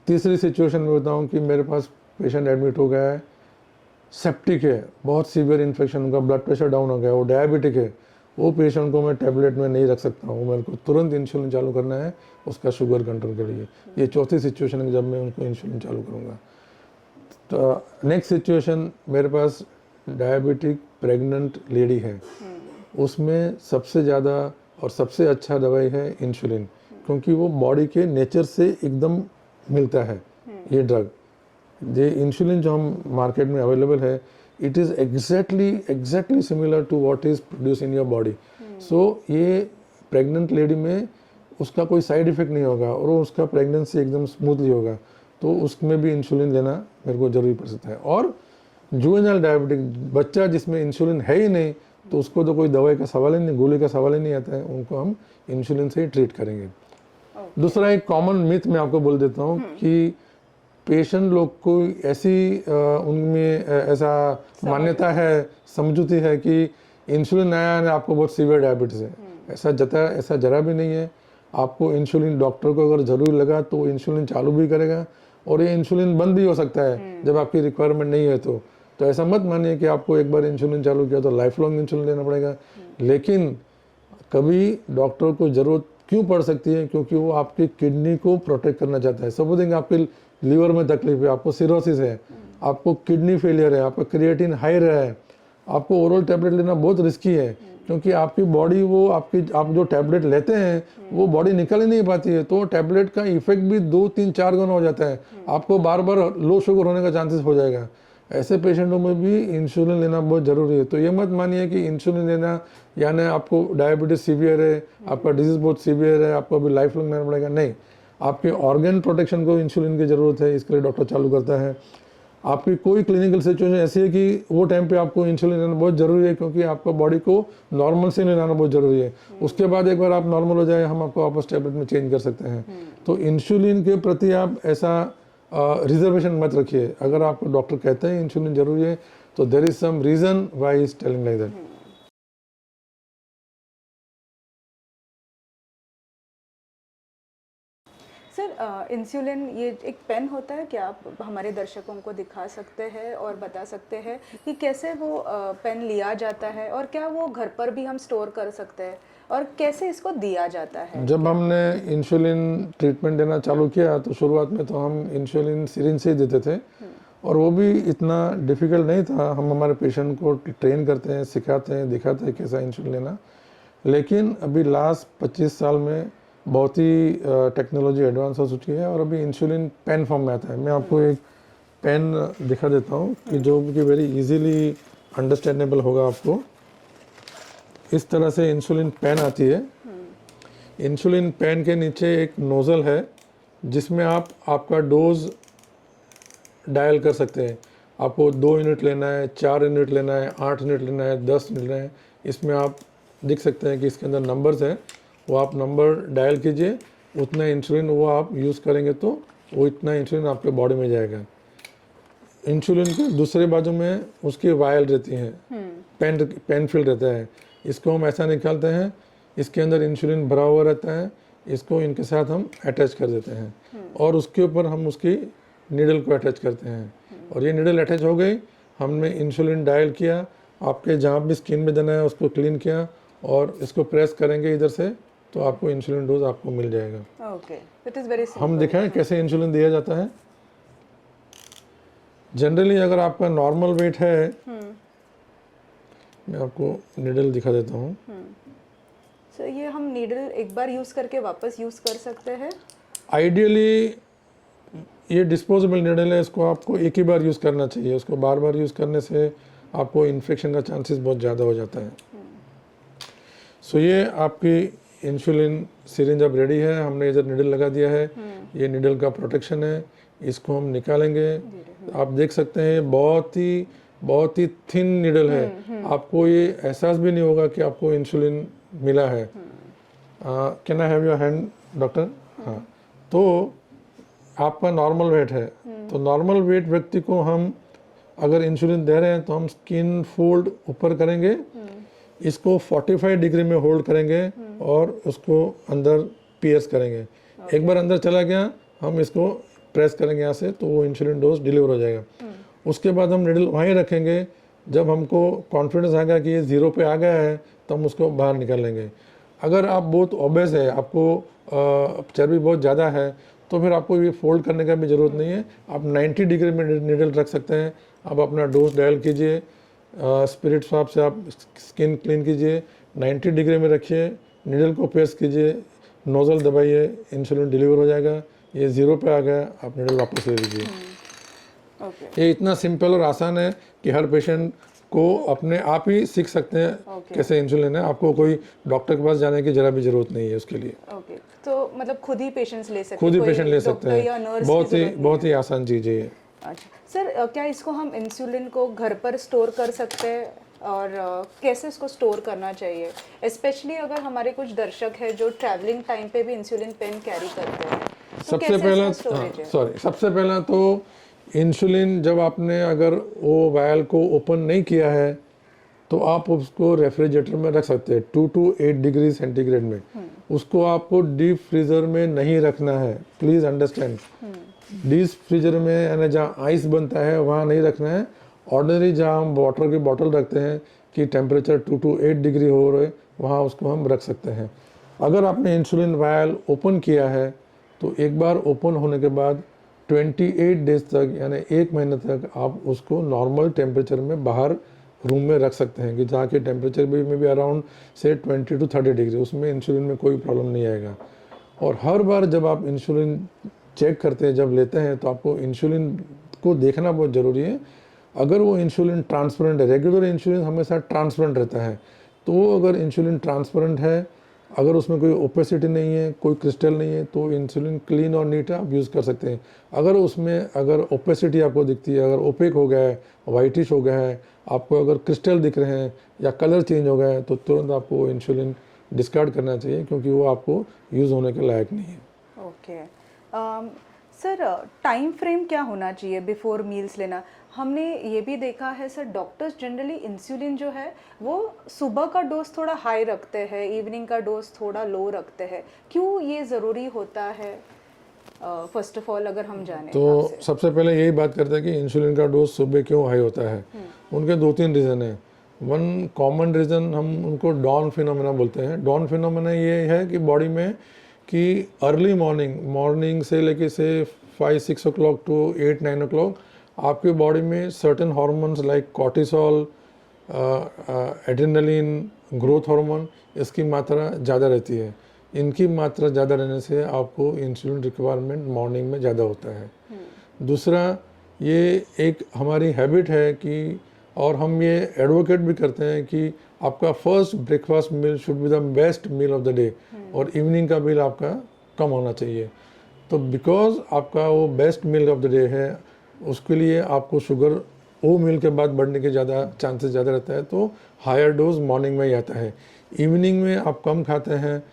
तीसरी सिचुएशन में बताऊँ कि मेरे पास पेशेंट एडमिट हो गया है, सेप्टिक है, बहुत सीवियर इन्फेक्शन, उनका ब्लड प्रेशर डाउन हो गया, वो डायबिटिक है, वो पेशेंट को मैं टैबलेट में नहीं रख सकता हूँ, मेरे को तुरंत इंसुलिन चालू करना है उसका शुगर कंट्रोल के लिए। ये चौथी सिचुएशन है जब मैं उनको इंसुलिन चालू करूँगा। तो नेक्स्ट सिचुएशन, मेरे पास डायबिटिक प्रेग्नेंट लेडी है, उसमें सबसे ज़्यादा और सबसे अच्छा दवाई है इंसुलिन, क्योंकि वो बॉडी के नेचर से एकदम मिलता है। ये ड्रग, ये इंसुलिन जो हम मार्केट में अवेलेबल है, it is exactly similar to what is produce in your body. So ये प्रेग्नेंट लेडी में उसका कोई साइड इफेक्ट नहीं होगा और वो उसका प्रेगनेंसी एकदम स्मूथली होगा, तो उसमें भी इंसुलिन लेना मेरे को ज़रूरी पड़ सकता है। और जुवेनाइल डायबिटिक बच्चा जिसमें इंसुलिन है ही नहीं, तो उसको तो कोई दवाई का सवाल ही नहीं, गोली का सवाल ही नहीं आता है, उनको हम इंसुलिन से ही ट्रीट करेंगे। दूसरा एक कॉमन मिथ मैं आपको बोल देता हूँ कि पेशेंट लोग को ऐसी उनमें ऐसा मान्यता है, समझूती है कि इंसुलिन आया है आपको बहुत सीवियर डायबिटीज़ है। ऐसा जरा भी नहीं है। आपको इंसुलिन, डॉक्टर को अगर ज़रूरी लगा तो इंसुलिन चालू भी करेगा और ये इंसुलिन बंद भी हो सकता है जब आपकी रिक्वायरमेंट नहीं है तो ऐसा मत मानिए कि आपको एक बार इंसुलिन चालू किया तो लाइफ लॉन्ग इंसुलिन लेना पड़ेगा। लेकिन कभी डॉक्टर को ज़रूरत क्यों पड़ सकती है, क्योंकि वो आपकी किडनी को प्रोटेक्ट करना चाहता है। सपोजिंग आपके लीवर में तकलीफ है, आपको सिरोसिस है, आपको किडनी फेलियर है, आपका क्रिएटिन हाई रहा है, आपको ओरल टैबलेट लेना बहुत रिस्की है, क्योंकि आपकी बॉडी वो आप जो टैबलेट लेते हैं वो बॉडी निकल ही नहीं पाती है, तो टैबलेट का इफेक्ट भी 2, 3, 4 गुना हो जाता है। आपको बार बार लो शुगर होने का चांसेस हो जाएगा। ऐसे पेशेंटों में भी इंसुलिन लेना बहुत ज़रूरी है। तो ये मत मानिए कि इंसुलिन लेना यानी आपको डायबिटीज सीवियर है, आपका डिजीज़ बहुत सीवियर है, आपको अभी लाइफ लॉन्ग लेना पड़ेगा। नहीं, आपके ऑर्गन प्रोटेक्शन को इंसुलिन की ज़रूरत है, इसके लिए डॉक्टर चालू करता है। आपकी कोई क्लिनिकल सिचुएशन ऐसी है कि वो टाइम पे आपको इंसुलिन लेना बहुत ज़रूरी है, क्योंकि आपका बॉडी को नॉर्मल से लेना बहुत ज़रूरी है। उसके बाद एक बार आप नॉर्मल हो जाए, हम आपको वापस टैबलेट में चेंज कर सकते हैं। तो इंसुलिन के प्रति आप ऐसा रिजर्वेशन मत रखिए। अगर आपको डॉक्टर कहते हैं इंसुलिन जरूरी है, तो there is some reason why is telling like that. Sir, insulin ये एक पेन होता है, क्या आप हमारे दर्शकों को दिखा सकते हैं और बता सकते हैं कि कैसे वो पेन लिया जाता है और क्या वो घर पर भी हम स्टोर कर सकते हैं और कैसे इसको दिया जाता है? जब हमने इंसुलिन ट्रीटमेंट देना चालू किया तो शुरुआत में तो हम इंसुलिन सिरिंज से ही देते थे और वो भी इतना डिफ़िकल्ट नहीं था। हम हमारे पेशेंट को ट्रेन करते हैं, सिखाते हैं, दिखाते हैं कैसा इंसुलिन लेना। लेकिन अभी लास्ट 25 साल में बहुत ही टेक्नोलॉजी एडवांस हो चुकी है और अभी इंसुलिन पेन फॉर्म में आता है। मैं आपको एक पेन दिखा देता हूँ कि जो कि वेरी इजीली अंडरस्टैंडेबल होगा आपको। इस तरह से इंसुलिन पेन आती है। इंसुलिन पेन के नीचे एक नोज़ल है जिसमें आप आपका डोज डायल कर सकते हैं। आपको 2 यूनिट लेना है, 4 यूनिट लेना है, 8 यूनिट लेना है, 10 यूनिट लेना है। इसमें आप देख सकते हैं कि इसके अंदर नंबर्स हैं, वो आप नंबर डायल कीजिए, उतना इंसुलिन वो आप यूज़ करेंगे तो वो इतना इंसुलिन आपके बॉडी में जाएगा। इंसुलिन के दूसरे बाजू में उसकी वायल रहती हैं, पेन फिल रहता है। इसको हम ऐसा निकालते हैं, इसके अंदर इंसुलिन भरा हुआ रहता है, इसको इनके साथ हम अटैच कर देते हैं और उसके ऊपर हम उसकी नीडल को अटैच करते हैं और ये नीडल अटैच हो गई। हमने इंसुलिन डायल किया, आपके जहाँ भी स्किन में देना है उसको क्लीन किया और इसको प्रेस करेंगे इधर से, तो आपको इंसुलिन डोज आपको मिल जाएगा। Okay, it is very simple. हम दिखाएं कैसे इंसुलिन दिया जाता है। जनरली अगर आपका नॉर्मल वेट है मैं आपको निडल दिखा देता हूँ। सर ये हम नीडल एक बार यूज़ करके वापस यूज़ कर सकते हैं? आइडियली ये डिस्पोजेबल निडल है, इसको आपको एक ही बार यूज़ करना चाहिए। उसको बार बार यूज़ करने से आपको इन्फेक्शन का चांसेस बहुत ज़्यादा हो जाता है। सो ये आपकी इंसुलिन सिरिंज अब रेडी है, हमने इधर निडल लगा दिया है। ये निडल का प्रोटेक्शन है, इसको हम निकालेंगे। आप देख सकते हैं बहुत ही थिन निडल है। आपको ये एहसास भी नहीं होगा कि आपको इंसुलिन मिला है। Can I have your hand doctor? हाँ, तो आपका नॉर्मल वेट है, तो नॉर्मल वेट व्यक्ति को हम अगर इंसुलिन दे रहे हैं तो हम स्किन फोल्ड ऊपर करेंगे, इसको 45 डिग्री में होल्ड करेंगे और उसको अंदर पियर्स करेंगे। एक बार अंदर चला गया, हम इसको प्रेस करेंगे यहाँ से, तो वो इंसुलिन डोज डिलीवर हो जाएगा। उसके बाद हम निडल वहीं रखेंगे। जब हमको कॉन्फिडेंस आएगा कि ये 0 पे आ गया है तो हम उसको बाहर निकाल लेंगे। अगर आप बहुत ओबेस है, आपको चर्बी बहुत ज़्यादा है, तो फिर आपको ये फोल्ड करने का भी ज़रूरत नहीं है। आप 90 डिग्री में निडल रख सकते हैं। आप अपना डोज डायल कीजिए, स्पिरिट स्वाप से आप स्किन क्लीन कीजिए, 90 डिग्री में रखिए, निडल को प्रेस कीजिए, नोज़ल दबाइए, इंसुलिन डिलीवर हो जाएगा। ये 0 पे आ गया, आप निडल वापस ले लीजिए। ये इतना सिंपल और आसान है कि हर पेशेंट को अपने आप ही सीख सकते हैं कैसे इंसुलिन है। आपको कोई डॉक्टर के पास जाने की जरा भी जरूरत नहीं है उसके लिए। तो मतलब खुद ही पेशेंट्स ले सकते हैं? खुद ही पेशेंट ले सकते हैं, बहुत ही आसान चीज़ है ये। अच्छा सर, क्या इसको हम इंसुलिन को घर पर स्टोर कर सकते हैं और कैसे इसको स्टोर करना चाहिए? स्पेशली अगर हमारे कुछ दर्शक हैं जो ट्रैवलिंग टाइम पे भी इंसुलिन पेन कैरी करते हैं, तो सबसे पहला तो इंसुलिन जब आपने अगर वो वायल को ओपन नहीं किया है तो आप उसको रेफ्रिजरेटर में रख सकते हैं 2 to 8 डिग्री सेंटीग्रेड में। उसको आपको डीप फ्रीजर में नहीं रखना है, प्लीज़ अंडरस्टैंड। डीप फ्रीजर में यानी जहाँ आइस बनता है वहाँ नहीं रखना है। ऑर्डिनरी जहाँ हम वाटर की बोतल रखते हैं कि टेम्परेचर 2 to 8 डिग्री हो रहे, वहाँ उसको हम रख सकते हैं। अगर आपने इंसुलिन वायल ओपन किया है तो एक बार ओपन होने के बाद 28 डेज तक यानी 1 महीने तक आप उसको नॉर्मल टेम्परेचर में बाहर रूम में रख सकते हैं कि जहाँ के टेम्परेचर में भी अराउंड से 20 to 30 डिग्री, उसमें इंसुलिन में कोई प्रॉब्लम नहीं आएगा। और हर बार जब आप इंसुलिन चेक करते हैं, जब लेते हैं, तो आपको इंसुलिन को देखना बहुत ज़रूरी है। अगर वो इंसुलिन ट्रांसपेरेंट है, रेगुलर इंसुलिन हमेशा ट्रांसपेरेंट रहता है, तो अगर इंसुलिन ट्रांसपेरेंट है, अगर उसमें कोई ओपेसिटी नहीं है, कोई क्रिस्टल नहीं है, तो इंसुलिन क्लीन और नीट आप यूज़ कर सकते हैं। अगर ओपेसिटी आपको दिखती है, अगर ओपेक हो गया है, वाइटिश हो गया है, आपको अगर क्रिस्टल दिख रहे हैं या कलर चेंज हो गया है, तो तुरंत आपको इंसुलिन डिस्कार्ड करना चाहिए, क्योंकि वो आपको यूज़ होने के लायक नहीं है। ओके सर, टाइम फ्रेम क्या होना चाहिए बिफोर मील्स लेना? हमने ये भी देखा है सर, डॉक्टर्स जनरली इंसुलिन जो है वो सुबह का डोज थोड़ा हाई रखते हैं, इवनिंग का डोज थोड़ा लो रखते हैं। क्यों ये ज़रूरी होता है? फर्स्ट ऑफ ऑल अगर हम जाने तो सबसे पहले यही बात करते हैं कि इंसुलिन का डोज सुबह क्यों हाई होता है। उनके 2-3 रीज़न है। वन कॉमन रीज़न हम उनको डॉन फिनोमेना बोलते हैं। डॉन फिनोमेना ये है कि बॉडी में कि अर्ली मॉर्निंग से लेके से 5-6 o'clock to 8-9 o'clock आपके बॉडी में certain hormones like cortisol, adrenaline, growth hormone, इसकी मात्रा ज़्यादा रहती है। इनकी मात्रा ज़्यादा रहने से आपको इंसुलिन रिक्वायरमेंट मॉर्निंग में ज़्यादा होता है। दूसरा, ये एक हमारी हैबिट है कि, और हम ये एडवोकेट भी करते हैं कि आपका first breakfast meal should be the best meal of the day, और इवनिंग का मील आपका कम होना चाहिए। तो बिकॉज आपका वो best meal of the day है, उसके लिए आपको शुगर वो मील के बाद बढ़ने के चांसेस ज़्यादा रहता है, तो हायर डोज मॉर्निंग में ही आता है। इवनिंग में आप कम खाते हैं,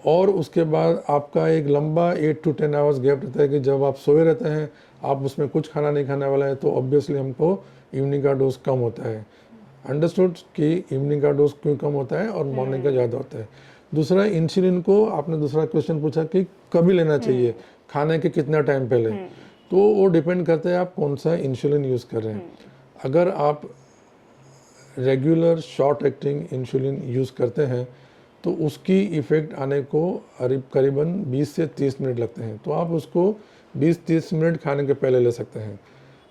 और उसके बाद आपका एक लंबा 8 to 10 आवर्स गैप रहता है कि जब आप सोए रहते हैं, आप उसमें कुछ खाना नहीं खाने वाला है, तो ऑब्वियसली हमको इवनिंग का डोज कम होता है। अंडरस्टूड कि इवनिंग का डोज क्यों कम होता है और मॉर्निंग का ज़्यादा होता है। दूसरा, इंसुलिन को आपने दूसरा क्वेश्चन पूछा कि कभी लेना चाहिए, खाने के कितना टाइम पहले, तो वो डिपेंड करता है आप कौन सा इंसुलिन यूज़ कर रहे हैं। अगर आप regular short acting insulin use करते हैं तो उसकी इफ़ेक्ट आने को करीबन 20 से 30 मिनट लगते हैं, तो आप उसको 20-30 मिनट खाने के पहले ले सकते हैं।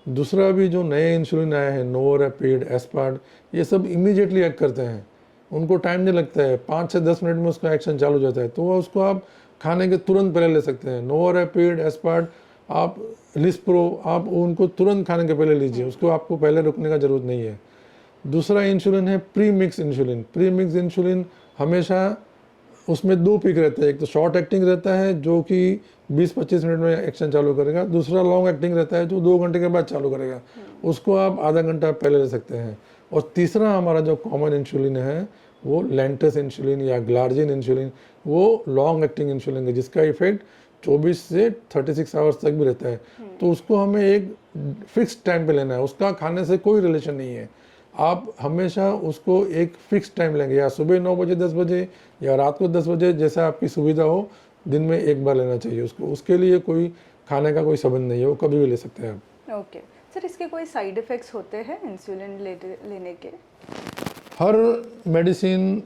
दूसरा भी जो नए इंसुलिन आए हैं, नोवोरैपिड, एस्पार्ट, ये सब इमीडिएटली एक्ट करते हैं, उनको टाइम नहीं लगता है, 5 से 10 मिनट में उसका एक्शन चालू हो जाता है, तो उसको आप खाने के तुरंत पहले ले सकते हैं। नोवोरैपिड, एस्पार्ट, आप लिस्प्रो, आप उनको तुरंत खाने के पहले लीजिए, उसको आपको पहले रुकने का ज़रूरत नहीं है। दूसरा इंसुलिन है pre mix insulin. Pre mix insulin हमेशा उसमें दो पिक रहते हैं, एक तो शॉर्ट एक्टिंग रहता है जो कि 20-25 मिनट में एक्शन चालू करेगा, दूसरा लॉन्ग एक्टिंग रहता है जो 2 घंटे के बाद चालू करेगा, उसको आप आधा घंटा पहले ले सकते हैं। और तीसरा हमारा जो कॉमन इंसुलिन है वो लेंटस इंसुलिन या ग्लार्जिन इंसुलिन, वो लॉन्ग एक्टिंग इंसुलिन है जिसका इफेक्ट 24 से 36 आवर्स तक भी रहता है। तो उसको हमें एक फिक्स टाइम पे लेना है, उसका खाने से कोई रिलेशन नहीं है। आप हमेशा उसको एक फिक्स टाइम लेंगे, या सुबह 9 बजे 10 बजे या रात को 10 बजे, जैसा आपकी सुविधा हो, दिन में एक बार लेना चाहिए उसको। उसके लिए कोई खाने का कोई संबंध नहीं है, वो कभी भी ले सकते हैं आप। ओके सर, इसके कोई साइड इफ़ेक्ट्स होते हैं इंसुलिन लेने के? हर मेडिसिन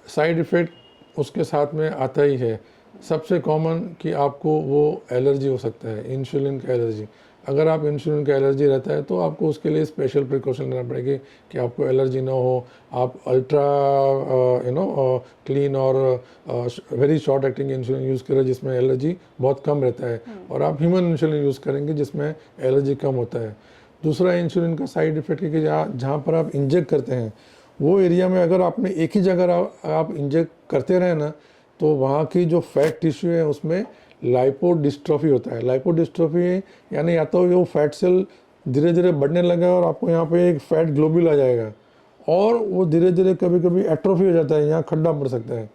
साइड इफ़ेक्ट उसके साथ में आता ही है। सबसे कॉमन कि आपको वो एलर्जी हो सकता है, इंसुलिन का एलर्जी। अगर आप इंसुलिन का एलर्जी रहता है तो आपको उसके लिए स्पेशल प्रिकॉशन लेना पड़ेगी कि आपको एलर्जी ना हो। आप अल्ट्रा क्लीन और very short acting insulin use करें जिसमें एलर्जी बहुत कम रहता है, और आप ह्यूमन इंसुलिन यूज़ करेंगे जिसमें एलर्जी कम होता है। दूसरा इंसुलिन का साइड इफ़ेक्ट है कि जहाँ पर आप इंजेक्ट करते हैं वो एरिया में अगर आपने एक ही जगह आप इंजेक्ट करते रहे ना, तो वहाँ की जो फैट टिश्यू है उसमें लाइपोडिस्ट्रोफी होता है। लाइपोडिस्ट्रोफी यानी या तो वो फैट सेल धीरे धीरे बढ़ने लगा और आपको यहाँ पे एक फैट ग्लोब्यूल आ जाएगा, और वो धीरे धीरे कभी कभी एट्रोफी हो जाता है, यहाँ खड्डा पड़ सकता है।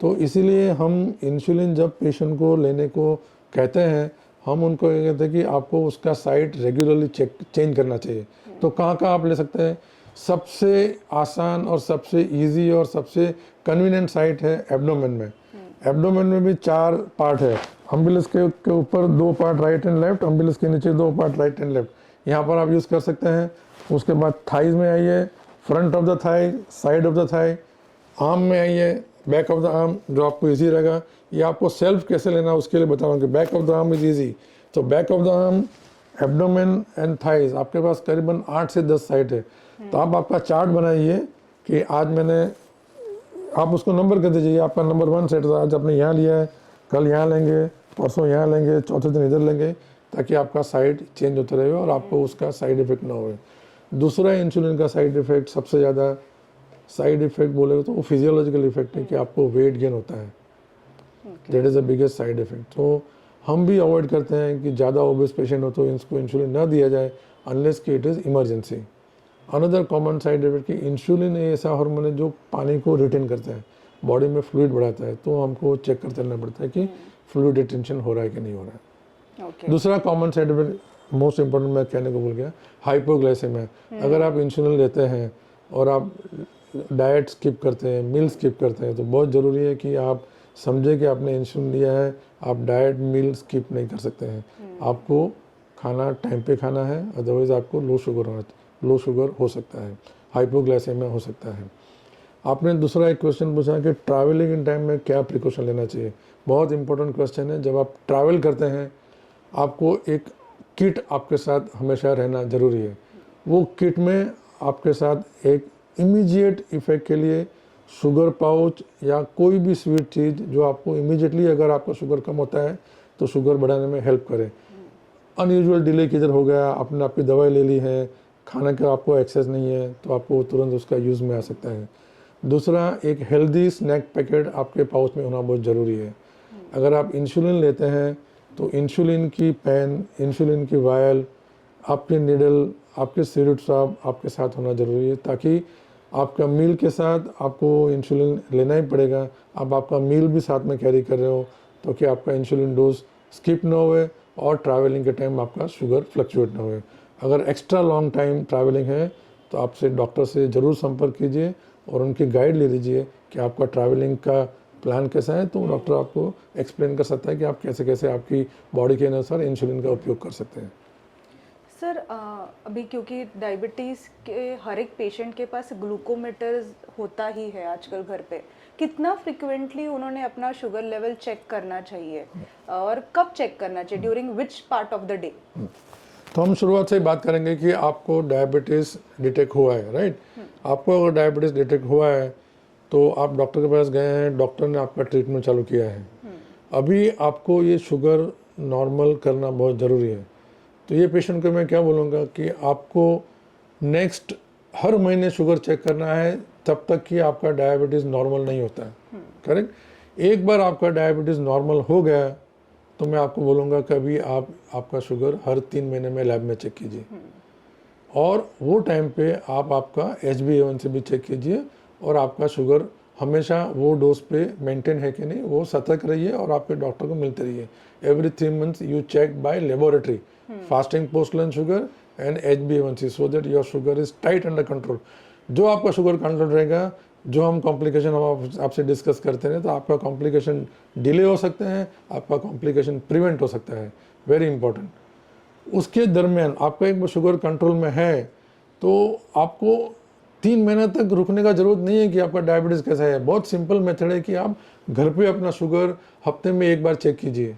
तो इसीलिए हम इंसुलिन जब पेशेंट को लेने को कहते हैं, हम उनको ये कहते हैं कि आपको उसका साइट रेगुलरली चेंज करना चाहिए। तो कहाँ कहाँ आप ले सकते हैं? सबसे आसान और सबसे इजी और सबसे कन्वीनियंट साइट है एब्डोमेन में। एब्डोमेन में भी 4 पार्ट है। अम्बिलिस के ऊपर 2 पार्ट राइट एंड लेफ्ट, अम्बिलिस के नीचे 2 पार्ट राइट एंड लेफ्ट, यहाँ पर आप यूज़ कर सकते हैं। उसके बाद थाइज में आइए, front of the thigh, side of the thigh, arm में आइए, बैक ऑफ द आर्म, जो आपको इजी रहेगा। ये आपको सेल्फ कैसे लेना है उसके लिए बताऊँ कि back of the arm is easy. तो back of the arm, abdomen and thighs, आपके पास करीबन 8 से 10 साइट है। तो आप आपका चार्ट बनाइए कि आज मैंने, आप उसको नंबर कर दीजिए, आपका नंबर 1 सेट आज आपने यहाँ लिया है, कल यहाँ लेंगे, परसों यहाँ लेंगे, चौथे दिन इधर लेंगे, ताकि आपका साइड चेंज होता रहे और आपको उसका साइड इफेक्ट ना हो। दूसरा इंसुलिन का साइड इफेक्ट, सबसे ज़्यादा साइड इफेक्ट बोले तो वो फिजियोलॉजिकल इफेक्ट है कि आपको वेट गेन होता है। That is the biggest side effect. तो हम भी अवॉइड करते हैं कि ज़्यादा ओबेस पेशेंट हो तो इसको इंसुलिन ना दिया जाए अनलेस कि it is emergency. Another common side effect कि इंसुलिन ऐसा हार्मोन है जो पानी को रिटेन करता है, बॉडी में फ्लूइड बढ़ाता है, तो हमको चेक करते रहना पड़ता है कि फ्लूइड रिटेंशन हो रहा है कि नहीं हो रहा है। दूसरा common side effect most important मैं कहने को भूल गया, हाइपोग्लाइसेमिया। अगर आप इंसुलिन लेते हैं और आप डाइट स्किप करते हैं, मील स्किप करते हैं, तो बहुत ज़रूरी है कि आप समझे कि आपने इंसुलिन लिया है, आप डाइट मील स्किप नहीं कर सकते हैं। आपको खाना टाइम पे खाना है, अदरवाइज़ आपको लो शुगर हो सकता है, हाइपोग्लाइसेमिया हो सकता है। आपने दूसरा एक क्वेश्चन पूछा कि ट्रैवलिंग इन टाइम में क्या प्रिकॉशन लेना चाहिए। बहुत इंपॉर्टेंट क्वेश्चन है। जब आप ट्रैवल करते हैं आपको एक किट आपके साथ हमेशा रहना ज़रूरी है। वो किट में आपके साथ एक इमीडिएट इफ़ेक्ट के लिए शुगर पाउच या कोई भी स्वीट चीज़ जो आपको इमीडिएटली, अगर आपका शुगर कम होता है तो शुगर बढ़ाने में हेल्प करे। अनयूजुअल डिले किधर हो गया, आपने आपकी दवाई ले ली है, खाने का आपको एक्सेस नहीं है, तो आपको तुरंत उसका यूज़ में आ सकता है। दूसरा, एक हेल्दी स्नैक पैकेट आपके पाउच में होना बहुत ज़रूरी है। अगर आप इंसुलिन लेते हैं तो इंसुलिन की पेन, इंसुलिन की वायल, आपके निडल, आपके सिरप साहब आपके साथ होना ज़रूरी है, ताकि आपका मील के साथ आपको इंसुलिन लेना ही पड़ेगा। आप आपका मील भी साथ में कैरी कर रहे हो तो कि आपका इंसुलिन डोज स्किप ना होए और ट्रैवलिंग के टाइम आपका शुगर फ्लक्चुएट ना होए। अगर एक्स्ट्रा लॉन्ग टाइम ट्रैवलिंग है तो आपसे डॉक्टर से ज़रूर संपर्क कीजिए और उनकी गाइड ले लीजिए कि आपका ट्रैवलिंग का प्लान कैसा है, तो डॉक्टर आपको एक्सप्लेन कर सकता है कि आप कैसे कैसे आपकी बॉडी के अनुसार इंसुलिन का उपयोग कर सकते हैं। सर अभी क्योंकि डायबिटीज़ के हर एक पेशेंट के पास ग्लूकोमीटर होता ही है आजकल घर पे, कितना फ्रिक्वेंटली उन्होंने अपना शुगर लेवल चेक करना चाहिए और कब चेक करना चाहिए, during which part of the day? तो हम शुरुआत से ही बात करेंगे कि आपको डायबिटीज़ डिटेक्ट हुआ है, राइट। आपको अगर डायबिटीज़ डिटेक्ट हुआ है तो आप डॉक्टर के पास गए हैं, डॉक्टर ने आपका ट्रीटमेंट चालू किया है। अभी आपको ये शुगर नॉर्मल करना बहुत ज़रूरी है। तो ये पेशेंट को मैं क्या बोलूँगा कि आपको नेक्स्ट हर महीने शुगर चेक करना है तब तक कि आपका डायबिटीज़ नॉर्मल नहीं होता है, करेक्ट। एक बार आपका डायबिटीज़ नॉर्मल हो गया तो मैं आपको बोलूँगा कभी आपका शुगर हर 3 महीने में लैब में चेक कीजिए, और वो टाइम पे आप आपका HbA1c भी चेक कीजिए, और आपका शुगर हमेशा वो डोज पे मेंटेन है कि नहीं वो सतर्क रहिए, और आपके डॉक्टर को मिलते रहिए। Every 3 months you check by laboratory fasting post lunch sugar and HbA1c so that your sugar is tight under control. जो आपका शुगर कंट्रोल रहेगा, जो हम कॉम्प्लिकेशन हम आपसे डिस्कस करते हैं, तो आपका कॉम्प्लिकेशन डिले हो सकते हैं, आपका कॉम्प्लिकेशन प्रिवेंट हो सकता है, वेरी इंपॉर्टेंट। उसके दरमियान आपका एक बार शुगर कंट्रोल में है तो आपको 3 महीने तक रुकने का जरूरत नहीं है कि आपका डायबिटीज़ कैसा है। बहुत सिंपल मेथड है कि आप घर पे अपना शुगर हफ्ते में एक बार चेक कीजिए।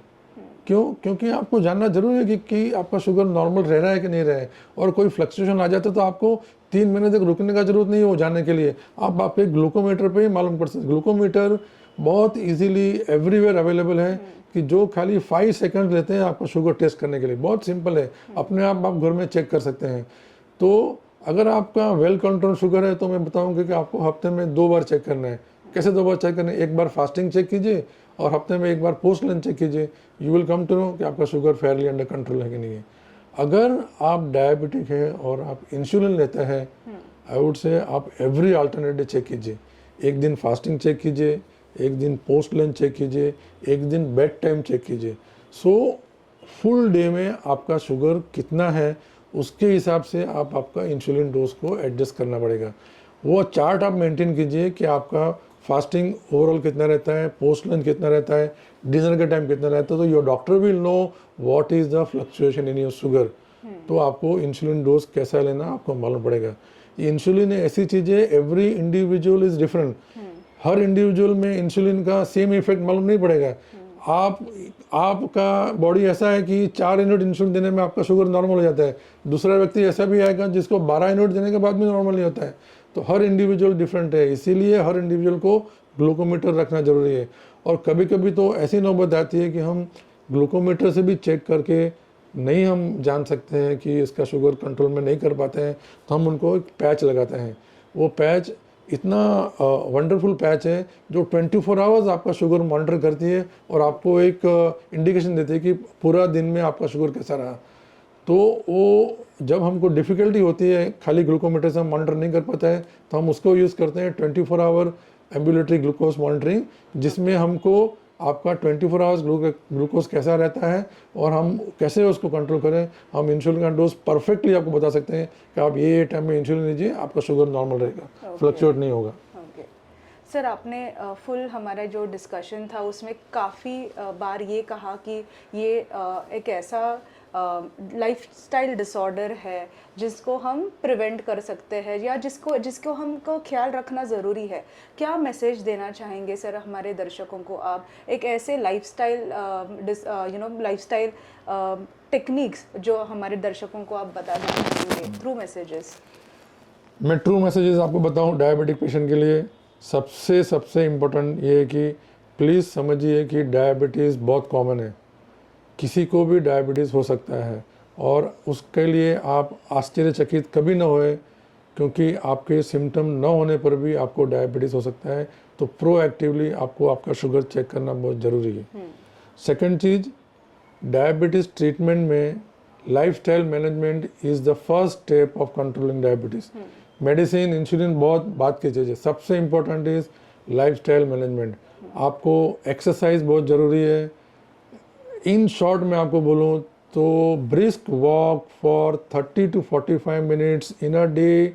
क्यों? क्योंकि आपको जानना जरूरी है कि आपका शुगर नॉर्मल रह रहा है कि नहीं रहा है, और कोई फ्लक्चुएशन आ जाता है तो आपको 3 महीने तक रुकने का जरूरत नहीं है वो जानने के लिए। आप आपके ग्लूकोमीटर पे ही मालूम कर सकते हैं। ग्लूकोमीटर बहुत इजीली एवरीवेयर अवेलेबल है कि जो खाली 5 सेकंड लेते हैं आपका शुगर टेस्ट करने के लिए। बहुत सिंपल है, अपने आप घर में चेक कर सकते हैं। तो अगर आपका वेल कंट्रोल शुगर है तो मैं बताऊंगा कि आपको हफ्ते में 2 बार चेक करना है। कैसे 2 बार चेक करना है? एक बार फास्टिंग चेक कीजिए और हफ्ते में एक बार पोस्ट लंच चेक कीजिए। You will come to know कि आपका शुगर फेयरली अंडर कंट्रोल है कि नहीं है। अगर आप डायबिटिक है और आप इंसुलिन लेते हैं, आई वुड से आप एवरी अल्टरनेट डे चेक कीजिए। एक दिन फास्टिंग चेक कीजिए, एक दिन पोस्ट लंच चेक कीजिए, एक दिन बेड टाइम चेक कीजिए। सो फुल डे में आपका शुगर कितना है उसके हिसाब से आप आपका इंसुलिन डोज को एडजस्ट करना पड़ेगा। वो चार्ट आप मेंटेन कीजिए कि आपका फास्टिंग ओवरऑल कितना रहता है, पोस्ट लंच कितना रहता है, डिनर के टाइम कितना रहता है, तो your doctor will know what is the fluctuation in your sugar. तो आपको इंसुलिन डोज कैसा लेना आपको मालूम पड़ेगा। इंसुलिन ऐसी चीज़ है, every individual is different. Her individual में इंसुलिन का सेम इफेक्ट मालूम नहीं पड़ेगा। आपका बॉडी ऐसा है कि 4 यूनिट इंसुलिन देने में आपका शुगर नॉर्मल हो जाता है। दूसरा व्यक्ति ऐसा भी आएगा जिसको 12 यूनिट देने के बाद भी नॉर्मल नहीं होता है। तो हर इंडिविजुअल डिफरेंट है, इसीलिए हर इंडिविजुअल को ग्लूकोमीटर रखना जरूरी है। और कभी कभी तो ऐसी नौबत आती है कि हम ग्लूकोमीटर से भी चेक करके नहीं हम जान सकते हैं कि इसका शुगर कंट्रोल में नहीं कर पाते हैं, तो हम उनको एक पैच लगाते हैं। वो पैच इतना वंडरफुल पैच है जो 24 आवर्स आपका शुगर मॉनिटर करती है और आपको एक इंडिकेशन देती है कि पूरा दिन में आपका शुगर कैसा रहा। तो वो जब हमको डिफ़िकल्टी होती है, खाली ग्लूकोमीटर से हम मॉनिटर नहीं कर पाता है, तो हम उसको यूज़ करते हैं 24 आवर एम्बुलेटरी ग्लूकोज मॉनिटरिंग, जिसमें हमको आपका 24 आवर्स ग्लूकोज कैसा रहता है और हम कैसे उसको कंट्रोल करें। हम इंसुलिन का डोज परफेक्टली आपको बता सकते हैं कि आप ये टाइम में इंसुलिन लीजिए, आपका शुगर नॉर्मल रहेगा, फ्लक्चुएट नहीं होगा। सर, आपने फुल हमारा जो डिस्कशन था उसमें काफ़ी बार ये कहा कि ये एक ऐसा लाइफस्टाइल डिसऑर्डर है जिसको हम प्रिवेंट कर सकते हैं या जिसको हमको ख्याल रखना ज़रूरी है। क्या मैसेज देना चाहेंगे सर हमारे दर्शकों को आप, एक ऐसे लाइफस्टाइल लाइफस्टाइल टेक्निक्स जो हमारे दर्शकों को आप बताना चाहेंगे थ्रू मैसेजेस? मैं ट्रू मैसेजेस आपको बताऊं डायबिटिक पेशेंट के लिए, सबसे इम्पोर्टेंट ये है कि प्लीज़ समझिए कि डायबिटीज़ बहुत कॉमन है। किसी को भी डायबिटीज़ हो सकता है और उसके लिए आप आश्चर्यचकित कभी ना होए, क्योंकि आपके सिम्टम न होने पर भी आपको डायबिटीज़ हो सकता है। तो प्रोएक्टिवली आपको आपका शुगर चेक करना बहुत ज़रूरी है। सेकंड चीज़, डायबिटीज़ ट्रीटमेंट में lifestyle management is the first step of controlling diabetes. Medicine, insulin बहुत बात की चीज़ है, सबसे इम्पोर्टेंट इज़ लाइफस्टाइल मैनेजमेंट। आपको एक्सरसाइज बहुत ज़रूरी है। इन शॉर्ट मैं आपको बोलूँ तो brisk walk for 30 to 45 minutes in a day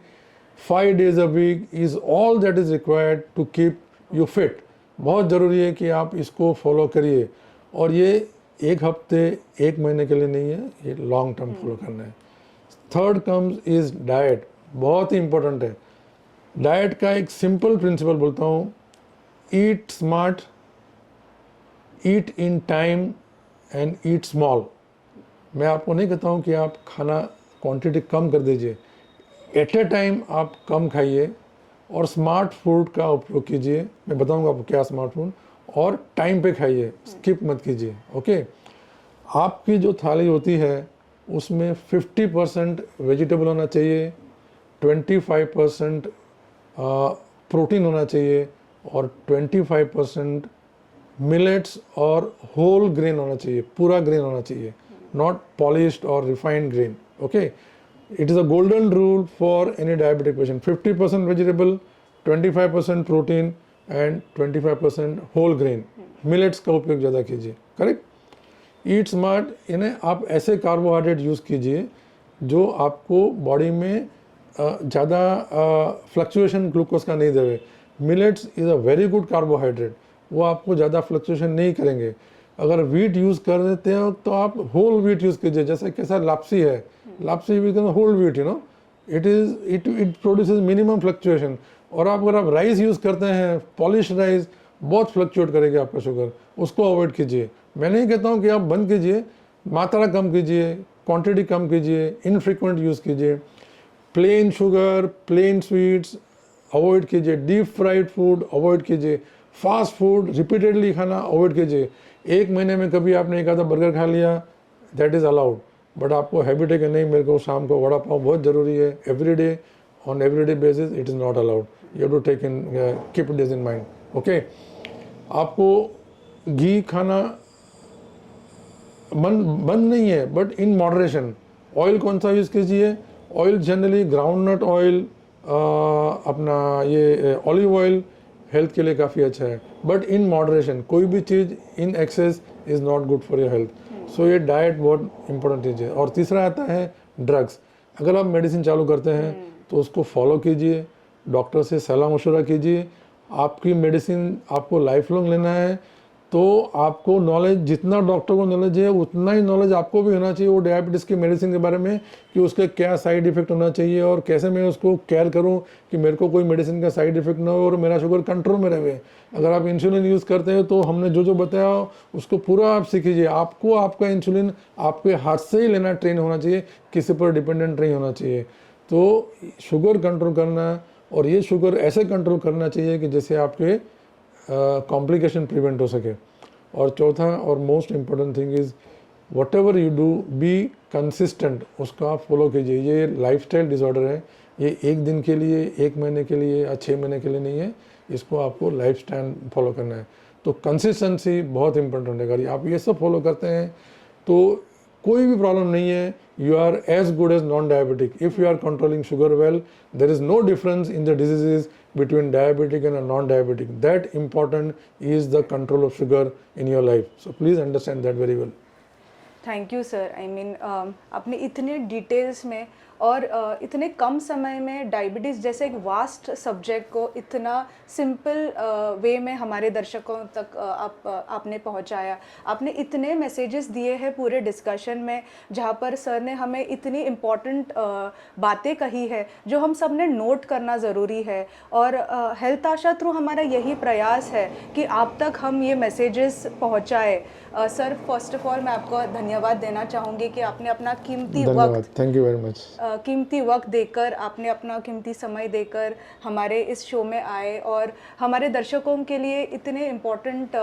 5 days a week is all that is required to keep you fit. बहुत ज़रूरी है कि आप इसको फॉलो करिए, और ये 1 हफ्ते 1 महीने के लिए नहीं है, ये लॉन्ग टर्म फॉलो करना है। थर्ड कम्स इज़ डाइट, बहुत ही इंपॉर्टेंट है। डाइट का एक सिंपल प्रिंसिपल बोलता हूँ, eat smart, eat in time and eat small. मैं आपको नहीं कहता हूँ कि आप खाना क्वांटिटी कम कर दीजिए, एट ए टाइम आप कम खाइए और स्मार्ट फूड का उपयोग कीजिए। मैं बताऊंगा आपको क्या स्मार्ट फूड, और टाइम पे खाइए, स्किप मत कीजिए। ओके, आपकी जो थाली होती है उसमें 50% वेजिटेबल होना चाहिए, 25% प्रोटीन होना चाहिए और 25% मिलेट्स और होल ग्रेन होना चाहिए, पूरा ग्रेन होना चाहिए, नॉट पॉलिश्ड और refined grain. Okay, it is a golden rule for any diabetic patient, 50% vegetable, 25% protein and 25% whole grain, millets का उपयोग ज़्यादा कीजिए। करेक्ट, ईट स्मार्ट, इन्हें आप ऐसे कार्बोहाइड्रेट यूज़ कीजिए जो आपको बॉडी में ज़्यादा फ्लक्चुएशन ग्लूकोज का नहीं देवे। Millets is a very good carbohydrate, वो आपको ज़्यादा फ्लक्चुएशन नहीं करेंगे। अगर वीट यूज़ कर देते हो तो आप होल वीट यूज़ कीजिए, जैसे कैसा लापसी है, लापसी भी whole wheat, you know, it produces minimum fluctuation. और आप अगर आप राइस यूज़ करते हैं, पॉलिश राइस, बहुत फ्लक्चुएट करेगी आपका शुगर, उसको अवॉइड कीजिए। मैं नहीं कहता हूँ कि आप बंद कीजिए, मात्रा कम कीजिए, क्वांटिटी कम कीजिए, इनफ्रीक्वेंट यूज़ कीजिए। Plain sugar, plain sweets avoid कीजिए, डीप फ्राइड फूड अवॉइड कीजिए, फास्ट फूड रिपीटेडली खाना अवॉइड कीजिए। एक महीने में कभी आपने एक आधा बर्गर खा लिया, दैट इज़ अलाउड, बट आपको हैबिट है कि नहीं मेरे को शाम को वड़ा पाव बहुत ज़रूरी है, every day on everyday basis, it is not allowed. You have to take in, keep this in mind. Okay, आपको घी खाना बंद नहीं है, बट इन मॉडरेशन। ऑयल कौन सा यूज़ कीजिए? ऑयल जनरली ग्राउंडनट ऑयल, अपना ये ऑलिव ऑयल हेल्थ के लिए काफ़ी अच्छा है, बट इन मॉडरेशन। कोई भी चीज़ in excess is not good for your health. So ये डाइट बहुत इंपॉर्टेंट चीज़ है। और तीसरा आता है ड्रग्स। अगर आप मेडिसिन चालू करते हैं तो उसको फॉलो कीजिए, डॉक्टर से सलाह मशवरा कीजिए। आपकी मेडिसिन आपको लाइफ लॉन्ग लेना है तो आपको नॉलेज, जितना डॉक्टर को नॉलेज है उतना ही नॉलेज आपको भी होना चाहिए वो डायबिटीज़ की मेडिसिन के बारे में, कि उसके क्या साइड इफ़ेक्ट होना चाहिए और कैसे मैं उसको केयर करूं कि मेरे को कोई मेडिसिन का साइड इफ़ेक्ट ना हो और मेरा शुगर कंट्रोल में रहे। अगर आप इंसुलिन यूज़ करते हैं तो हमने जो जो बताया उसको पूरा आप सीखिए। आपको आपका इंसुलिन आपके हाथ से ही लेना ट्रेन होना चाहिए, किसी पर डिपेंडेंट नहीं होना चाहिए। तो शुगर कंट्रोल करना, और ये शुगर ऐसे कंट्रोल करना चाहिए कि जैसे आपके कॉम्प्लिकेशन प्रिवेंट हो सके। और चौथा और most important thing is what ever you do be consistent, उसको आप फॉलो कीजिए। ये लाइफस्टाइल डिसऑर्डर है, ये एक दिन के लिए, एक महीने के लिए या 6 महीने के लिए नहीं है, इसको आपको लाइफस्टाइल फॉलो करना है। तो कंसिस्टेंसी बहुत इंपॉर्टेंट है। अगर आप ये सब फॉलो करते हैं तो कोई भी प्रॉब्लम नहीं है, you are as good as non-diabetic. If you are controlling sugar well, there is no difference in the diseases between diabetic and a non-diabetic. That important is the control of sugar in your life. So please understand that very well. Thank you sir. I mean आपने इतने details में और इतने कम समय में diabetes जैसे एक vast subject को इतना सिंपल वे में हमारे दर्शकों तक आपने पहुंचाया। आपने इतने मैसेजेस दिए हैं पूरे डिस्कशन में, जहां पर सर ने हमें इतनी इम्पॉर्टेंट बातें कही है जो हम सब ने नोट करना ज़रूरी है। और हेल्थ आशा थ्रू हमारा यही प्रयास है कि आप तक हम ये मैसेजेस पहुँचाए। सर, फर्स्ट ऑफ ऑल मैं आपको धन्यवाद देना चाहूँगी कि आपने अपना कीमती वक्त, थैंक यू वेरी मच, कीमती वक्त देकर, आपने अपना कीमती समय देकर हमारे इस शो में आए और हमारे दर्शकों के लिए इतने इम्पोर्टेंट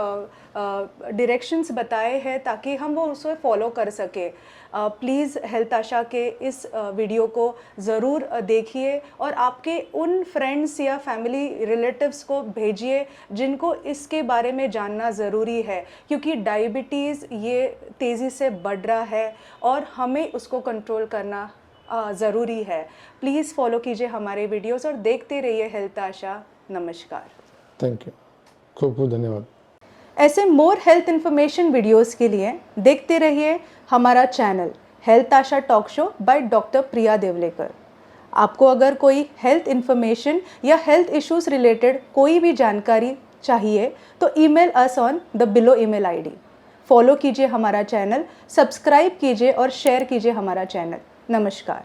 डायरेक्शंस बताए हैं ताकि हम वो उसे फॉलो कर सके। प्लीज़ हेल्थ आशा के इस वीडियो को ज़रूर देखिए और आपके उन फ्रेंड्स या फैमिली रिलेटिव्स को भेजिए जिनको इसके बारे में जानना ज़रूरी है, क्योंकि डायबिटीज़ ये तेज़ी से बढ़ रहा है और हमें उसको कंट्रोल करना ज़रूरी है। प्लीज़ फॉलो कीजिए हमारे वीडियोस और देखते रहिए हेल्थ आशा। नमस्कार। थैंक यू, खूब खूब धन्यवाद। ऐसे मोर हेल्थ इन्फॉर्मेशन वीडियोस के लिए देखते रहिए हमारा channel health Asha talk show by doctor Priya Devlekar. आपको अगर कोई हेल्थ इन्फॉर्मेशन या हेल्थ इश्यूज रिलेटेड कोई भी जानकारी चाहिए तो email us on the below email ID. Follow कीजिए हमारा चैनल, सब्सक्राइब कीजिए और शेयर कीजिए हमारा चैनल। नमस्कार।